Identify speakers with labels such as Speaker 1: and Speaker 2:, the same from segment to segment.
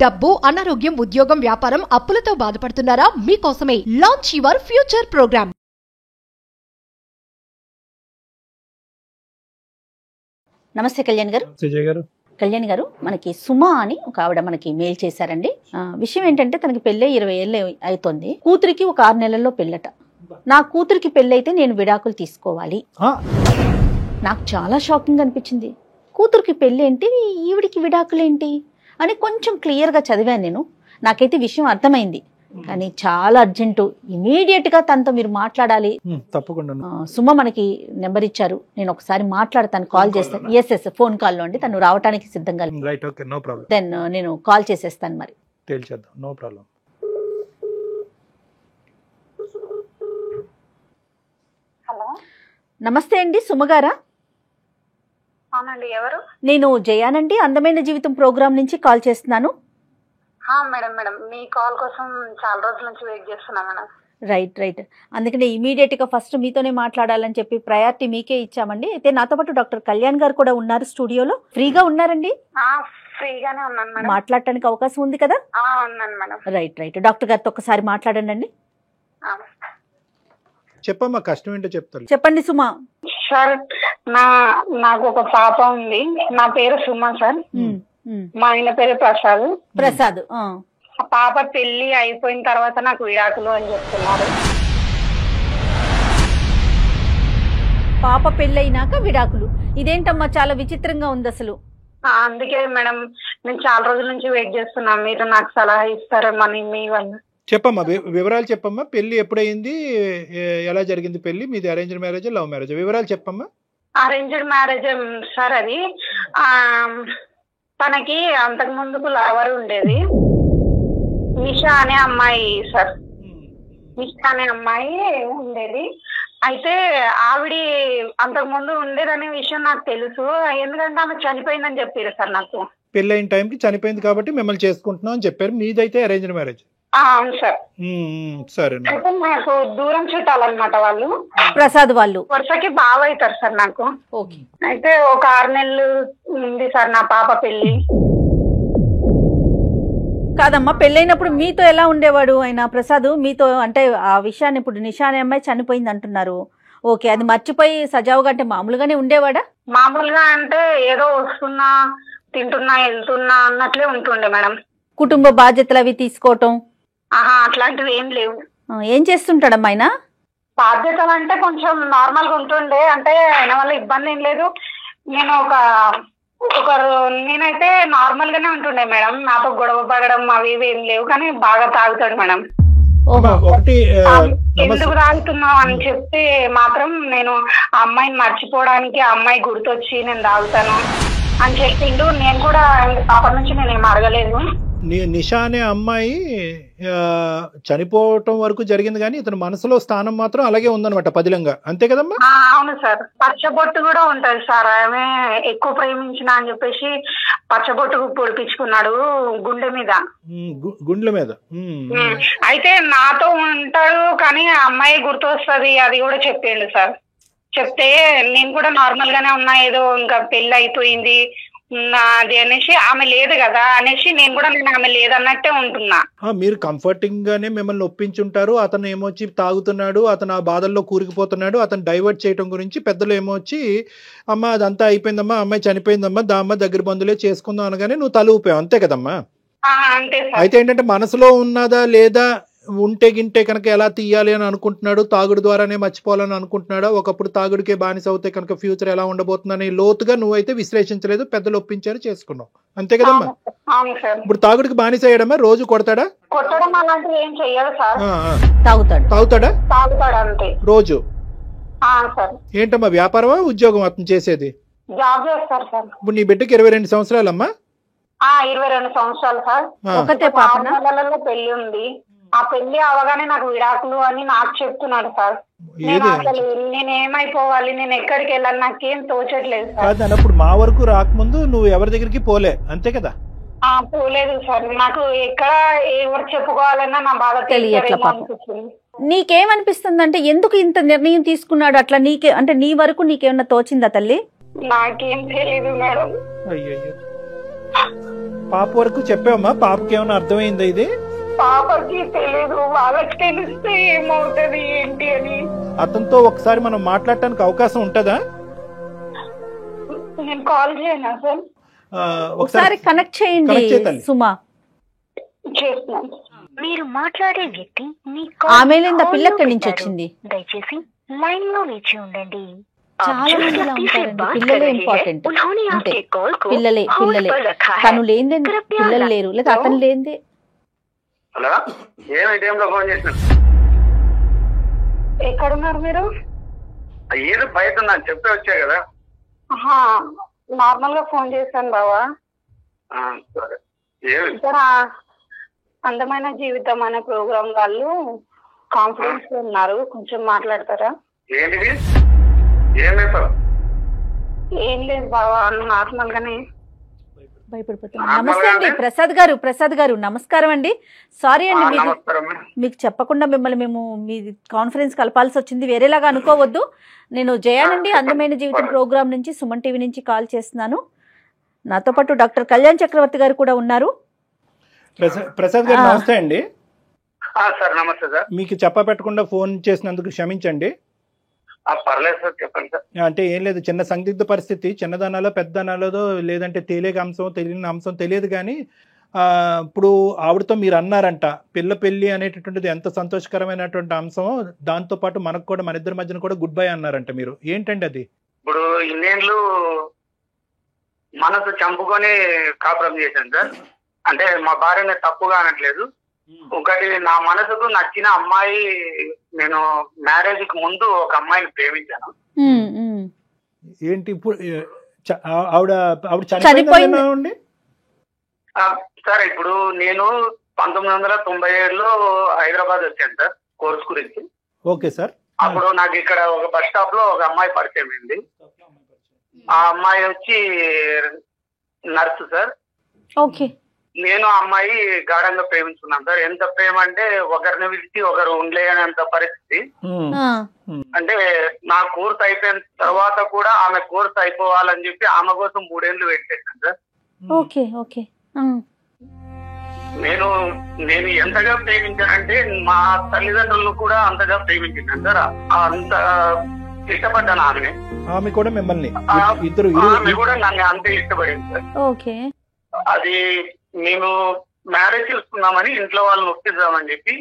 Speaker 1: డబ్బు, అనారోగ్యం, ఉద్యోగం, వ్యాపారం, అప్పులతో బాధపడుతున్నారా? మీకోసమే లాంచ్ యువర్ ఫ్యూచర్ ప్రోగ్రామ్.
Speaker 2: నమస్తే కళ్యాణ్ గారు. కళ్యాణ్ గారు, మనకి సుమా అని ఒక ఆవిడ మనకి మెయిల్ చేశారండి. విషయం ఏంటంటే తనకి పెళ్ళై 20 ఏళ్ళు అవుతుంది. కూతురికి ఒక 6 నెలల్లో పెళ్ళట. నా కూతురికి పెళ్ళైతే నేను విడాకులు తీసుకోవాలి. నాకు చాలా షాకింగ్ అనిపించింది. కూతురికి పెళ్ళి ఏంటి, ఈవిడికి విడాకులేంటి అని కొంచెం క్లియర్గా చదివాను నేను. నాకైతే విషయం అర్థమైంది. కానీ చాలా అర్జెంటు, ఇమీడియట్ గా తనతో మీరు మాట్లాడాలి.
Speaker 3: తప్పకుండా.
Speaker 2: సుమ మనకి నెంబర్ ఇచ్చారు, నేను ఒకసారి మాట్లాడతాను, కాల్ చేస్తాను. ఎస్ ఫోన్ కాల్లో అండి, తను రావడానికి సిద్ధంగా. దెన్ నేను కాల్ చేసేస్తాను. మరి
Speaker 3: నో ప్రాబ్లం.
Speaker 2: నమస్తే అండి, సుమగారా?
Speaker 4: అవునండి, ఎవరు?
Speaker 2: నేను జయానండి, అందమైన జీవితం ప్రోగ్రామ్ నుంచి కాల్ చేస్తున్నాను.
Speaker 4: మేడం మేడం, మీ కాల్ కోసం చాలా రోజుల నుంచి వెయిట్ చేస్తున్నా మేడం.
Speaker 2: రైట్. అందుకనే ఇమీడియట్ గా ఫస్ట్ మీతోనే మాట్లాడాలని చెప్పి ప్రయారిటీ మీకే ఇచ్చామండి. అయితే నాతో పాటు డాక్టర్ కళ్యాణ్ గారు కూడా ఉన్నారు స్టూడియోలో. ఫ్రీగా ఉన్నారండి?
Speaker 4: ఫ్రీగానే ఉన్నాను మేడం.
Speaker 2: మాట్లాడటానికి అవకాశం ఉంది కదా?
Speaker 4: ఉన్నాను మేడం.
Speaker 2: రైట్. డాక్టర్ గారితో ఒకసారి మాట్లాడండి.
Speaker 3: చెప్పమ్మా, కష్టం ఏంటో చెప్తారు.
Speaker 2: చెప్పండి సుమా.
Speaker 4: సార్, నాకు ఒక పాప ఉంది. నా పేరు సుమా సార్. మా ఆయన పేరు ప్రసాద్. ఆ పాప పెళ్లి అయిపోయిన తర్వాత నాకు విడాకులు అని చెప్తున్నారు.
Speaker 2: పాప పెళ్లి అయినాక విడాకులు? ఇదేంటమ్మా, చాలా విచిత్రంగా ఉంది అసలు.
Speaker 4: అందుకే మేడం నేను చాలా రోజుల నుంచి వెయిట్ చేస్తున్నా, మీరు నాకు సలహా ఇస్తారేమని మీ వల్ల.
Speaker 3: చెప్పమ్మా, వివరాలు చెప్పమ్మా. పెళ్లి ఎప్పుడైంది, ఎలా జరిగింది పెళ్లి? మీది అరేంజ్డ్ మ్యారేజ్, లవ్ మ్యారేజ్? వివరాలు చెప్పమ్మా.
Speaker 4: Arranged marriage sir. అది తనకి అంతకు ముందుకు లవర్ ఉండేది, నిషా అనే అమ్మాయి సార్. నిషా అనే అమ్మాయి ఉండేది. అయితే ఆవిడ అంతకు ముందు ఉండేదనే విషయం నాకు తెలుసు, ఎందుకంటే ఆమె చనిపోయిందని చెప్పారు సార్ నాకు.
Speaker 3: పెళ్ళైన టైంకి చనిపోయింది కాబట్టి మిమ్మల్ని చేసుకుంటున్నాం అని చెప్పారు. మీదైతే అరేంజ్డ్ మ్యారేజ్?
Speaker 4: అవును సార్.
Speaker 3: సరే.
Speaker 4: అయితే నాకు దూరం చుట్టాలన్నమాట వాళ్ళు,
Speaker 2: ప్రసాద్ వాళ్ళు.
Speaker 4: వరుసకి బాగా అవుతారు సార్ నాకు. అయితే ఒక 6 నెలలు ఉంది సార్ నా పాప పెళ్లి.
Speaker 2: కాదమ్మా, పెళ్ళైనప్పుడు మీతో ఎలా ఉండేవాడు ఆయన ప్రసాద్? మీతో అంటే ఆ విషయాన్ని, ఇప్పుడు నిషా అనే అమ్మాయి చనిపోయింది అంటున్నారు, ఓకే, అది మర్చిపోయి సజావుగా అంటే మామూలుగానే ఉండేవాడా?
Speaker 4: మామూలుగా అంటే ఏదో వస్తున్నా, తింటున్నా, వెళ్తున్నా అన్నట్లే ఉంటుండే మేడం.
Speaker 2: కుటుంబ బాధ్యతలు అవి తీసుకోవటం
Speaker 4: అట్లాంటివి ఏం లేవు.
Speaker 2: ఏం చేస్తుంటాడమ్మా ఆయన?
Speaker 4: బాధ్యతలు అంటే కొంచెం నార్మల్ గా ఉంటుండే, అంటే ఆయన వల్ల ఇబ్బంది ఏం లేదు. నేను నేనైతే నార్మల్ గానే ఉంటుండే మేడం. నాతో గొడవ పడడం అవి ఇవి ఏం లేవు, కానీ బాగా తాగుతాడు మేడం. ఎందుకు తాగుతున్నావు అని చెప్తే మాత్రం నేను ఆ అమ్మాయిని మర్చిపోవడానికి, ఆ అమ్మాయి గుర్తొచ్చి నేను తాగుతాను అని చెప్పిండు. నేను కూడా అప్పటి నుంచి నేను ఏం అడగలేదు.
Speaker 3: నిషా అనే అమ్మాయి చనిపోవటం వరకు జరిగింది, కానీ ఇతని మనసులో స్థానం మాత్రం అలాగే ఉందన్నమాట, పదిలంగా. అంతే కదమ్మా?
Speaker 4: అవును సార్. పచ్చబొట్టు కూడా ఉంటది సార్. ఆమె ఎక్కువ ప్రేమించిన అని చెప్పేసి పచ్చబొట్టు పొడిపించుకున్నాడు గుండె మీద.
Speaker 3: గుండెల మీద.
Speaker 4: అయితే నాతో ఉంటాడు, కానీ ఆ అమ్మాయి గుర్తు వస్తుంది అది కూడా చెప్పిండు సార్. చెప్తే నేను కూడా నార్మల్ గానే ఉన్నా, ఏదో ఇంకా పెళ్లి అయిపోయింది అది అనేసి, ఆమె లేదు కదా అనేసి నేను కూడా ఆమె లేదన్నట్టే ఉంటున్నా.
Speaker 3: మీరు కంఫర్టింగ్ గానే మిమ్మల్ని ఒప్పించుంటారు. అతను ఏమొచ్చి తాగుతున్నాడు, అతను ఆ బాధల్లో కూరుకుపోతున్నాడు, అతను డైవర్ట్ చేయడం గురించి పెద్దలు ఏమొచ్చి, అమ్మ అదంతా అయిపోయిందమ్మా, అమ్మాయి చనిపోయిందమ్మా, దామ్మ దగ్గర బంధువులే చేసుకుందాం అనగానే నువ్వు తల ఊపావు. అంతే కదమ్మా?
Speaker 4: అంతే.
Speaker 3: అయితే ఏంటంటే మనసులో ఉన్నదా లేదా, ఉంటే గింటే కనుక ఎలా తీయాలి అని అనుకుంటున్నాడు, తాగుడు ద్వారానే మర్చిపోవాలని అనుకుంటున్నాడు, ఒకప్పుడు తాగుడికే బానిస అవుతే కనుక ఫ్యూచర్ ఎలా ఉండబోతుందని లోతుగా నువ్వైతే విశ్లేషించలేదు, పెద్దలు ఒప్పించారు, చేసుకున్నావు. అంతే కదమ్మా? ఇప్పుడు తాగుడికి బానిస అయ్యాడమ్మా? రోజు కొడతాడా?
Speaker 4: కొట్టడం అలాంటివి ఏం చెయ్యదు సార్.
Speaker 3: తాగుతాడా?
Speaker 4: తాగుతాడు అంతే రోజు.
Speaker 3: ఏంటమ్మా, వ్యాపారమా ఉద్యోగం అతను చేసేది?
Speaker 4: జాబ్ చేస్తారు సార్.
Speaker 3: ఇప్పుడు నీ బిడ్డకి 22 సంవత్సరాలమ్మా?
Speaker 4: 22 సంవత్సరాలు సార్.
Speaker 2: ఒకటే పాప.
Speaker 4: 6 నెలలలో పెళ్లి ఉంది. ఆ పెళ్లి అవగానే నాకు విడాకులు అని నాకు చెప్తున్నాడు సార్. నేను అసలు నేనేమైపోవాలి, నేను ఎక్కడికి వెళ్ళాలి, నాకేం తోచట్లేదు సార్.
Speaker 3: అప్పుడు మా వరకు రాకముందు నువ్వు ఎవరి దగ్గరికి పోలే, అంతే కదా?
Speaker 4: పోలేదు సార్. నాకు ఎక్కడ ఎవరు చెప్పుకోవాలన్నా నా బాధ తెలియట్లేదు.
Speaker 2: నీకేమనిపిస్తుంది అంటే, ఎందుకు ఇంత నిర్ణయం తీసుకున్నాడు అట్లా? నీకే అంటే నీ వరకు నీకేమన్నా తోచిందా తల్లి?
Speaker 4: నాకేం తెలియదు మేడం.
Speaker 3: పాప వరకు చెప్పావమ్మా? పాపకి ఏమైనా అర్థమైందా ఇది?
Speaker 4: పాపకి తెలీదు, వాళ్ళకి తెలిస్తే ఏమవుతుంది ఏంటి అని.
Speaker 3: అతనితో ఒకసారి మనం మాట్లాడటానికి అవకాశం ఉంటుందా?
Speaker 4: నేను కాల్ చేయనా సార్?
Speaker 2: ఒకసారి కనెక్ట్ చేయండి సుమా.
Speaker 4: చేస్తున్నాను.
Speaker 5: మీరు మాట్లాడే వ్యక్తి
Speaker 2: ఆమె పిల్ల ఎక్కడి నుంచి వచ్చింది?
Speaker 5: దయచేసి లైన్ లో వేచి ఉండండి.
Speaker 2: చాలా మంది ఇలా ఉంటారండి. పిల్లలే ఇంపార్టెంట్. అంతే, పిల్లలే పిల్లలే. తను లేనిదే పిల్లలు లేరు, లేదా అతను లేనిదే.
Speaker 6: హలో, ఏమి టైంలో ఫోన్ చేసినారు?
Speaker 4: ఎక్కడున్నారు మీరు?
Speaker 6: ఏదో బయట ఉన్నాను, చెప్తే వచ్చాయి కదా.
Speaker 4: నార్మల్ గా ఫోన్ చేశాను బావా.
Speaker 6: సరే.
Speaker 4: ఇక్కడ అందమైన జీవితం అనే ప్రోగ్రామ్ వాళ్ళు కాన్ఫరెన్స్ లో ఉన్నారు, కొంచెం మాట్లాడతారా?
Speaker 6: ఏంటిది? ఏం చేస్తారు?
Speaker 2: ఏం లేదు బావా, నార్మల్ గానే భయపడిపోతున్నా. నమస్తే అండి ప్రసాద్ గారు. ప్రసాద్ గారు నమస్కారం అండి. సారీ అండి, మీకు చెప్పకుండా మిమ్మల్ని మేము మీ కాన్ఫరెన్స్ కలపాల్సి వచ్చింది, వేరేలాగా అనుకోవద్దు. నేను జయానండి, అందమైన జీవితం ప్రోగ్రామ్ నుంచి, సుమన్ టీవీ నుంచి కాల్ చేస్తున్నాను. నాతో పాటు డాక్టర్ కళ్యాణ్ చక్రవర్తి గారు కూడా ఉన్నారు.
Speaker 3: ప్రసాద్ గారు నమస్తే అండి.
Speaker 6: సార్ నమస్తే సార్.
Speaker 3: మీకు చెప్పపెట్టకుండా ఫోన్ చేసినందుకు క్షమించండి.
Speaker 6: పర్లేదు సార్, చెప్పండి సార్.
Speaker 3: అంటే ఏం లేదు, చిన్న సందిగ్ధ పరిస్థితి, చిన్నదనాలో పెద్దదనాలో లేదంటే తెలియక అంశం తెలియని అంశం తెలియదు, కానీ ఇప్పుడు ఆవిడతో మీరు అన్నారంట పిల్ల పెళ్లి అనేటటువంటిది ఎంత సంతోషకరమైనటువంటి అంశం, దాంతో పాటు మనకు కూడా మన ఇద్దరి మధ్యన కూడా గుడ్ బై అన్నారంట మీరు. ఏంటండి అది?
Speaker 6: ఇప్పుడు ఇన్నేళ్ళు మనసు చంపుకొని కాపురం చేశాను సార్. అంటే మా భార్యని తప్పుగా అనట్లేదు. ఒకటి, నా మనసుకు నచ్చిన అమ్మాయి, నేను మ్యారేజ్ కి ముందు ఒక అమ్మాయిని ప్రేమించాను.
Speaker 3: ఏంటి ఇప్పుడు ఆవిడ చనిపోయింది?
Speaker 6: సార్ ఇప్పుడు నేను 1997లో హైదరాబాద్ వచ్చాను సార్ కోర్స్ గురించి.
Speaker 3: Okay sir.
Speaker 6: అప్పుడు నాకు ఇక్కడ ఒక బస్ స్టాప్ లో ఒక అమ్మాయి పరిచయం అయింది. ఆ అమ్మాయి వచ్చి నర్సు సార్.
Speaker 2: ఓకే.
Speaker 6: నేను ఆ అమ్మాయి గాఢంగా ప్రేమించుకున్నాను సార్. ఎంత ప్రేమ అంటే ఒకరిని విడిచి ఒకరు ఉండలేనంత పరిస్థితి. అంటే నా కోర్స్ అయిపోయిన తర్వాత కూడా ఆమె కోర్స్ అయిపోవాలని చెప్పి ఆమె కోసం 3 ఏళ్ళు వెయిట్ చేశాను సార్.
Speaker 2: Okay okay.
Speaker 6: నేను ఎంతగా ప్రేమించానంటే మా తల్లిదండ్రులను కూడా అంతగా ప్రేమించాను సార్. అంత ఇష్టపడ్డాను ఆమె.
Speaker 3: ఆమె కూడా మిమ్మల్ని,
Speaker 6: ఆమె కూడా నన్ను అంతే ఇష్టపడింది సార్.
Speaker 2: ఓకే.
Speaker 6: అది మేము మ్యారేజ్ చేసుకున్నామని ఇంట్లో వాళ్ళని ఒప్పిద్దామని చెప్పి,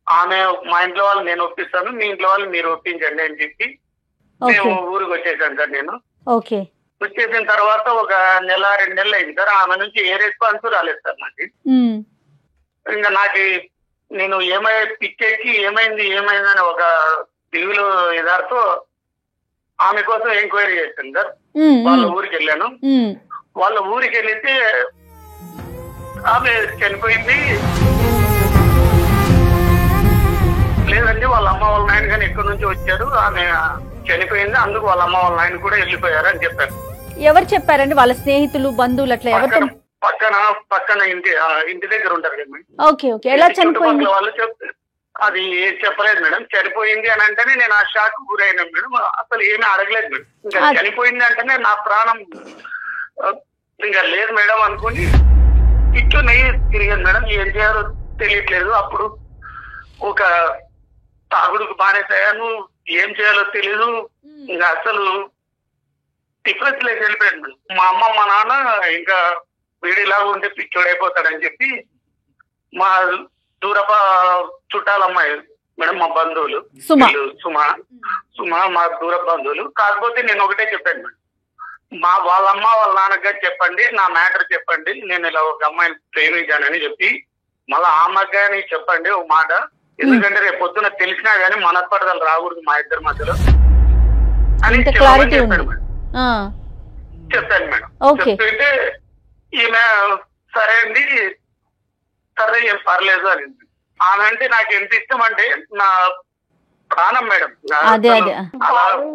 Speaker 6: ఆమె మా ఇంట్లో వాళ్ళు నేను ఒప్పిస్తాను, మీ ఇంట్లో వాళ్ళు మీరు ఒప్పించండి అని చెప్పి మేము ఊరికి వచ్చేసాను సార్. నేను వచ్చేసిన తర్వాత ఒక 1-2 నెలలు అయింది సార్. ఆమె నుంచి ఏ రెస్పాన్స్ రాలేదు సార్ నాకు. ఇంకా నాకు నేను పిచ్చెక్కి ఏమైంది అని ఒక టీవీలో ఎదారితో ఆమె కోసం ఎంక్వైరీ చేశాను సార్. వాళ్ళ ఊరికి వెళ్ళాను. వాళ్ళ ఊరికి వెళ్తే ఆమె చనిపోయింది. లేదండి, వాళ్ళ అమ్మ వాళ్ళ నాయన కానీ ఎక్కడి నుంచి వచ్చారు, ఆమె చనిపోయింది, అందుకు వాళ్ళ అమ్మ వాళ్ళ నాయన కూడా వెళ్ళిపోయారు అని చెప్పారు.
Speaker 2: ఎవరు చెప్పారండి? వాళ్ళ స్నేహితులు, బంధువులు అట్లా ఎవరు?
Speaker 6: పక్కన ఇంటి దగ్గర ఉంటారు కదా.
Speaker 2: Okay okay. ఎలా చనిపోయింది?
Speaker 6: వాళ్ళు అది చెప్పలేదు మేడం. చనిపోయింది అని అంటేనే నేను ఆ షాక్ గురైనా మేడం. అసలు ఏమీ అడగలేదు మేడం. ఇంకా చనిపోయింది అంటేనే నా ప్రాణం ఇంకా లేదు మేడం అనుకుని ఇట్లు నెయ్యి తిరిగాను మేడం. ఏం చేయాలో తెలియట్లేదు. అప్పుడు ఒక తాగుడుకు బానేసాను, ఏం చేయాలో తెలీదు. ఇంకా అసలు డిఫరెన్స్ లేక వెళ్ళిపోయాను మేడం. మా అమ్మ మా నాన్న ఇంకా వీడిలాగా ఉంటే పిచ్చోడైపోతాడని చెప్పి మా దూరప చుట్టాలమ్మాయి మేడం, మా బంధువులు సుమా మా దూర బంధువులు. కాకపోతే నేను ఒకటే చెప్పాను మేడం, వాళ్ళమ్మ వాళ్ళ నాన్నగా చెప్పండి, నా మ్యాటర్ చెప్పండి, నేను ఇలా ఒక అమ్మాయిని ప్రేమించానని చెప్పి మళ్ళీ ఆ అమ్మాయిని చెప్పండి ఒక మాట. ఎందుకంటే రేపు పొద్దున తెలిసినా గానీ మనస్పర్ధలు రాకూడదు మా ఇద్దరి మధ్యలో అని చెప్పాను మేడం. చెప్తుంటే ఈమె సరే అండి, సరే ఏం పర్లేదు అని. ఆమె అంటే నాకు ఎంత ఇష్టం అంటే నా ప్రాణం మేడం.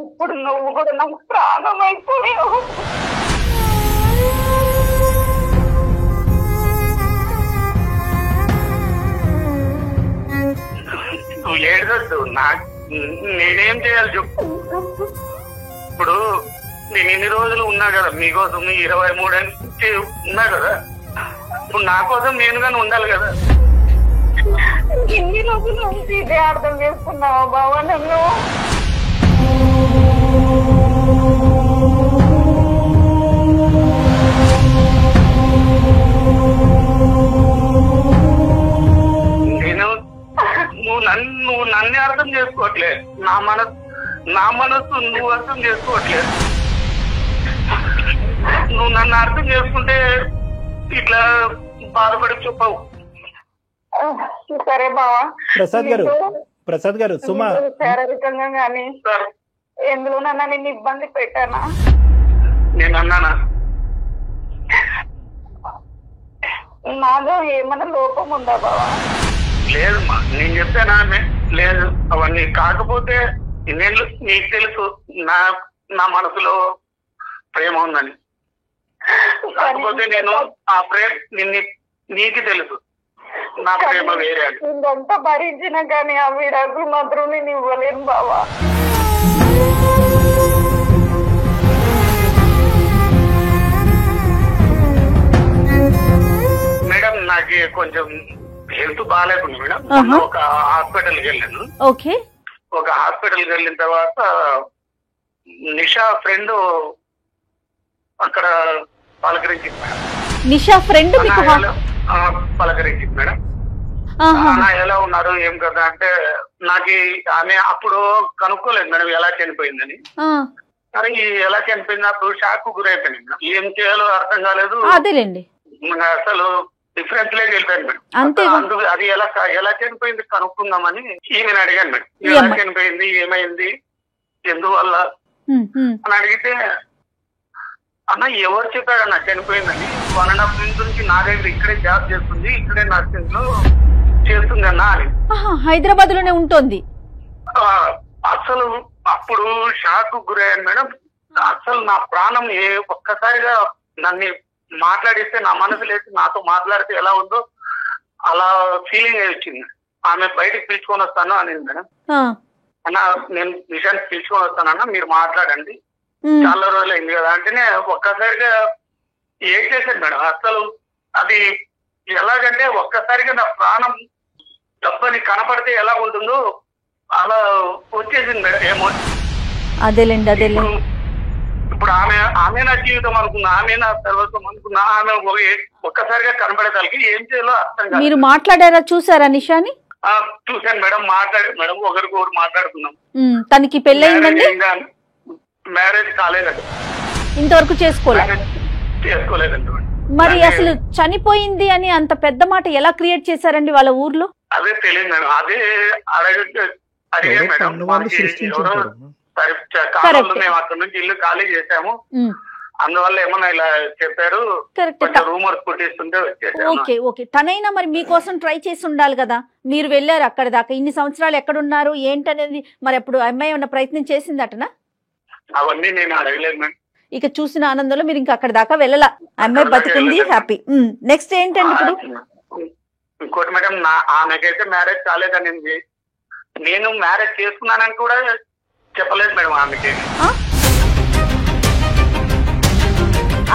Speaker 4: ఇప్పుడు నువ్వు కూడా నాకు ప్రాణం అయిపోయావు.
Speaker 6: నువ్వు ఏడవద్దు, నేనేం చేయాలి చెప్పు. ఇప్పుడు నేను ఇన్ని రోజులు ఉన్నా కదా మీకోసం 23 నుంచి ఉన్నా కదా, ఇప్పుడు నా కోసం నేను కానీ ఉండాలి కదా.
Speaker 4: ఇన్ని రోజుల నుంచి ఇదే అర్థం చేసుకున్నావా బావా నన్ను?
Speaker 6: నేను నువ్వు నన్ను అర్థం చేసుకోవట్లేదు, నా మనసు నువ్వు అర్థం చేసుకోవట్లేదు. నువ్వు నన్ను అర్థం చేసుకుంటే ఇట్లా బాధపడి చెప్పవు.
Speaker 4: సరే బావా.
Speaker 3: ప్రసాద్ గారు సుమా
Speaker 4: శారీరకంగా కానీ ఎందులోనన్నా నిన్ను ఇబ్బంది పెట్టానా?
Speaker 6: నేను అన్నానా?
Speaker 4: నాలో ఏమన్నా లోపం ఉందా బావా?
Speaker 6: లేదమ్మా, నేను చెప్పానా? లేదు. అవన్నీ కాకపోతే నేను నీకు తెలుసు నా మనసులో ప్రేమ ఉందని. కాకపోతే నేను ఆ ప్రేమ నీకు తెలుసు, నా ప్రేమ వేరే.
Speaker 4: ఇదంతా భరించినా కానీ ఆ విడాకులు మాత్రం నేను ఇవ్వలేను బావా.
Speaker 6: మేడం నాకు కొంచెం హెల్త్ బాగాలేకుండా మేడం, ఒక హాస్పిటల్కి వెళ్ళాను.
Speaker 2: ఓకే.
Speaker 6: ఒక హాస్పిటల్కి వెళ్ళిన తర్వాత నిషా ఫ్రెండ్ అక్కడ పలకరించింది మేడం.
Speaker 2: నిషా ఫ్రెండ్
Speaker 6: పలకరించింది మేడం. ఎలా ఉన్నారు ఏం కదా అంటే, నాకు ఆమె అప్పుడు కనుక్కోలేదు మేడం ఎలా చనిపోయిందని. మరి ఎలా చనిపోయింది అప్పుడు షాక్ గురైపోయింది మేడం. ఏం చేయాలో అర్థం కాలేదు.
Speaker 2: అదేలేండి,
Speaker 6: అసలు డిఫరెన్స్ లేక వెళ్ళిపోయాను మేడం. అందుకు అది ఎలా చనిపోయింది కనుక్కుందామని ఈమెను అడిగాను మేడం. ఎలా చనిపోయింది, ఏమైంది, ఎందువల్ల అని అడిగితే, అన్న ఎవరు చెప్పాడన్న చనిపోయిందని, 1.5 years నుంచి నా దగ్గర ఇక్కడే జాబ్ చేస్తుంది, ఇక్కడే నర్సింగ్ లో చేస్తుంది అన్న అని.
Speaker 2: హైదరాబాద్ లోనే ఉంటుంది.
Speaker 6: అసలు అప్పుడు షాక్ గురయ్యాను మేడం. అసలు నా ప్రాణం ఒక్కసారిగా నన్ను మాట్లాడిస్తే, నా మనసు లేచి నాతో మాట్లాడితే ఎలా ఉందో అలా ఫీలింగ్ వచ్చింది. ఆమె బయటికి పిలుచుకొని వస్తాను అనింది మేడం. అన్న నేను నిజానికి పిలుచుకొని వస్తానన్నా, మీరు మాట్లాడండి, చాలా రోజులు అయింది కదా అంటేనే ఒక్కసారిగా ఏం చేశాను మేడం. అసలు అది ఎలాగంటే ఒక్కసారిగా నా ప్రాణం డబ్బని కనపడితే ఎలా ఉంటుందో అలా వచ్చేసింది మేడం. ఏమో
Speaker 2: అదేలేండి.
Speaker 6: ఇప్పుడు ఆమె నా జీవితం అనుకున్నా, ఆమె నా సర్వస్వం అనుకున్నా, ఆమె ఒక్కసారిగా కనపడేదానికి ఏం చేయాలో అర్థం కాదు.
Speaker 2: మీరు మాట్లాడారా, చూసారా నిషాని?
Speaker 6: చూశాను మేడం, మాట్లాడారు మేడం, ఒకరికొకరు మాట్లాడుకున్నాం.
Speaker 2: తనకి పెళ్ళయిందండి?
Speaker 6: మ్యారేజ్ కాలేదండి,
Speaker 2: ఇంతవరకు చేసుకోలేదండి. మరి అసలు చనిపోయింది అని అంత పెద్ద మాట ఎలా క్రియేట్ చేశారండి వాళ్ళ ఊర్లో?
Speaker 6: అదే తెలియదు మేడం. అదే అడిగాను మేడం. మేము అక్కడ నుంచి ఇల్లు ఖాళీ చేసాము, అందువల్ల ఏమన్నా ఇలా చెప్పారు, రూమర్స్ పుట్టిస్తుంటే వచ్చేసారు.
Speaker 2: ఓకే. తనైనా మరి మీకోసం ట్రై చేసి ఉండాలి కదా, మీరు వెళ్ళారు అక్కడ దాకా, ఇన్ని సంవత్సరాలు ఎక్కడున్నారు ఏంటనేది మరి అప్పుడు అమ్మాయి ఉన్న ప్రయత్నం చేసిందటనా?
Speaker 6: అవన్నీ నేను అడగలేదు మేడం.
Speaker 2: ఇక చూసిన ఆనందంలో మీరు ఇంకా అక్కడ దాకా వెళ్ళాల, అమ్మాయి బతికింది, హ్యాపీ. నెక్స్ట్ ఏంటండి ఇప్పుడు?
Speaker 6: ఇంకోటి మేడం, ఆమెకైతే మ్యారేజ్ కాలేదనింది, నేను మ్యారేజ్ చేసుకున్నానని కూడా చెప్పలేదు మేడం ఆమెకి.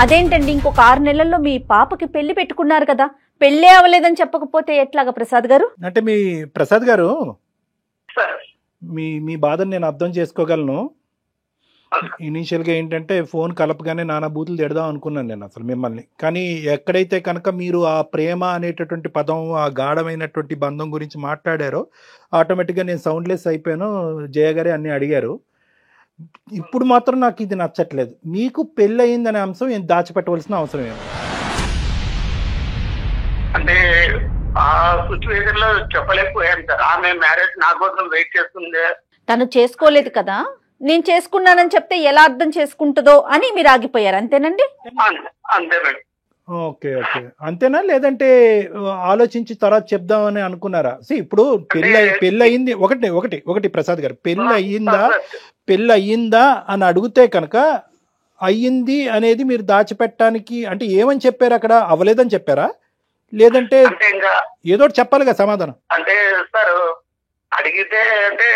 Speaker 2: అదేంటండి, ఇంకొక 6 నెలల్లో మీ పాపకి పెళ్లి పెట్టుకున్నారు కదా, పెళ్లే అవ్వలేదని చెప్పకపోతే ఎట్లాగా ప్రసాద్ గారు?
Speaker 3: అంటే మీ ప్రసాద్ గారు, మీ బాధను నేను అర్థం చేసుకోగలను. ఇనీషియల్ గా ఏంటంటే ఫోన్ కలపగానే నానా బూతులు తిడదాం అనుకున్నాను నేను అసలు మిమ్మల్ని. కానీ ఎక్కడైతే కనుక మీరు ఆ ప్రేమ అనేటటువంటి పదం, ఆ గాఢమైనటువంటి బంధం గురించి మాట్లాడారో ఆటోమేటిక్గా నేను సౌండ్లెస్ అయిపోయాను. జయ గారే అన్ని అడిగారు. ఇప్పుడు మాత్రం నాకు ఇది నచ్చట్లేదు. మీకు పెళ్ళి అయిందనే అంశం ఏం దాచిపెట్టవలసిన అవసరం ఏమి?
Speaker 6: అంటే ఆ సిచ్యువేషన్ లో చెప్పలేకపోయాను సార్. ఆమె మ్యారేజ్ నా కోసం వెయిట్ చేస్తుంది.
Speaker 2: తను చేసుకోలేదు కదా, నేను చేసుకున్నానని చెప్తే ఎలా అర్థం చేసుకుంటుందో అని మీరు ఆగిపోయారు, అంతేనండి?
Speaker 6: అంతే మేడం.
Speaker 3: ఓకే. అంతేనా, లేదంటే ఆలోచించి తర్వాత చెప్దామని అనుకున్నారా? ఇప్పుడు పెళ్ళి అయింది ఒకటి ప్రసాద్ గారు, పెళ్ళి అయ్యిందా అని అడిగితే కనుక అయ్యింది అనేది మీరు దాచిపెట్టడానికి అంటే ఏమని చెప్పారు? అక్కడ అవ్వలేదని చెప్పారా, లేదంటే ఏదో చెప్పాలి కదా సమాధానం?
Speaker 6: అంటే సార్ అడిగితే అంటే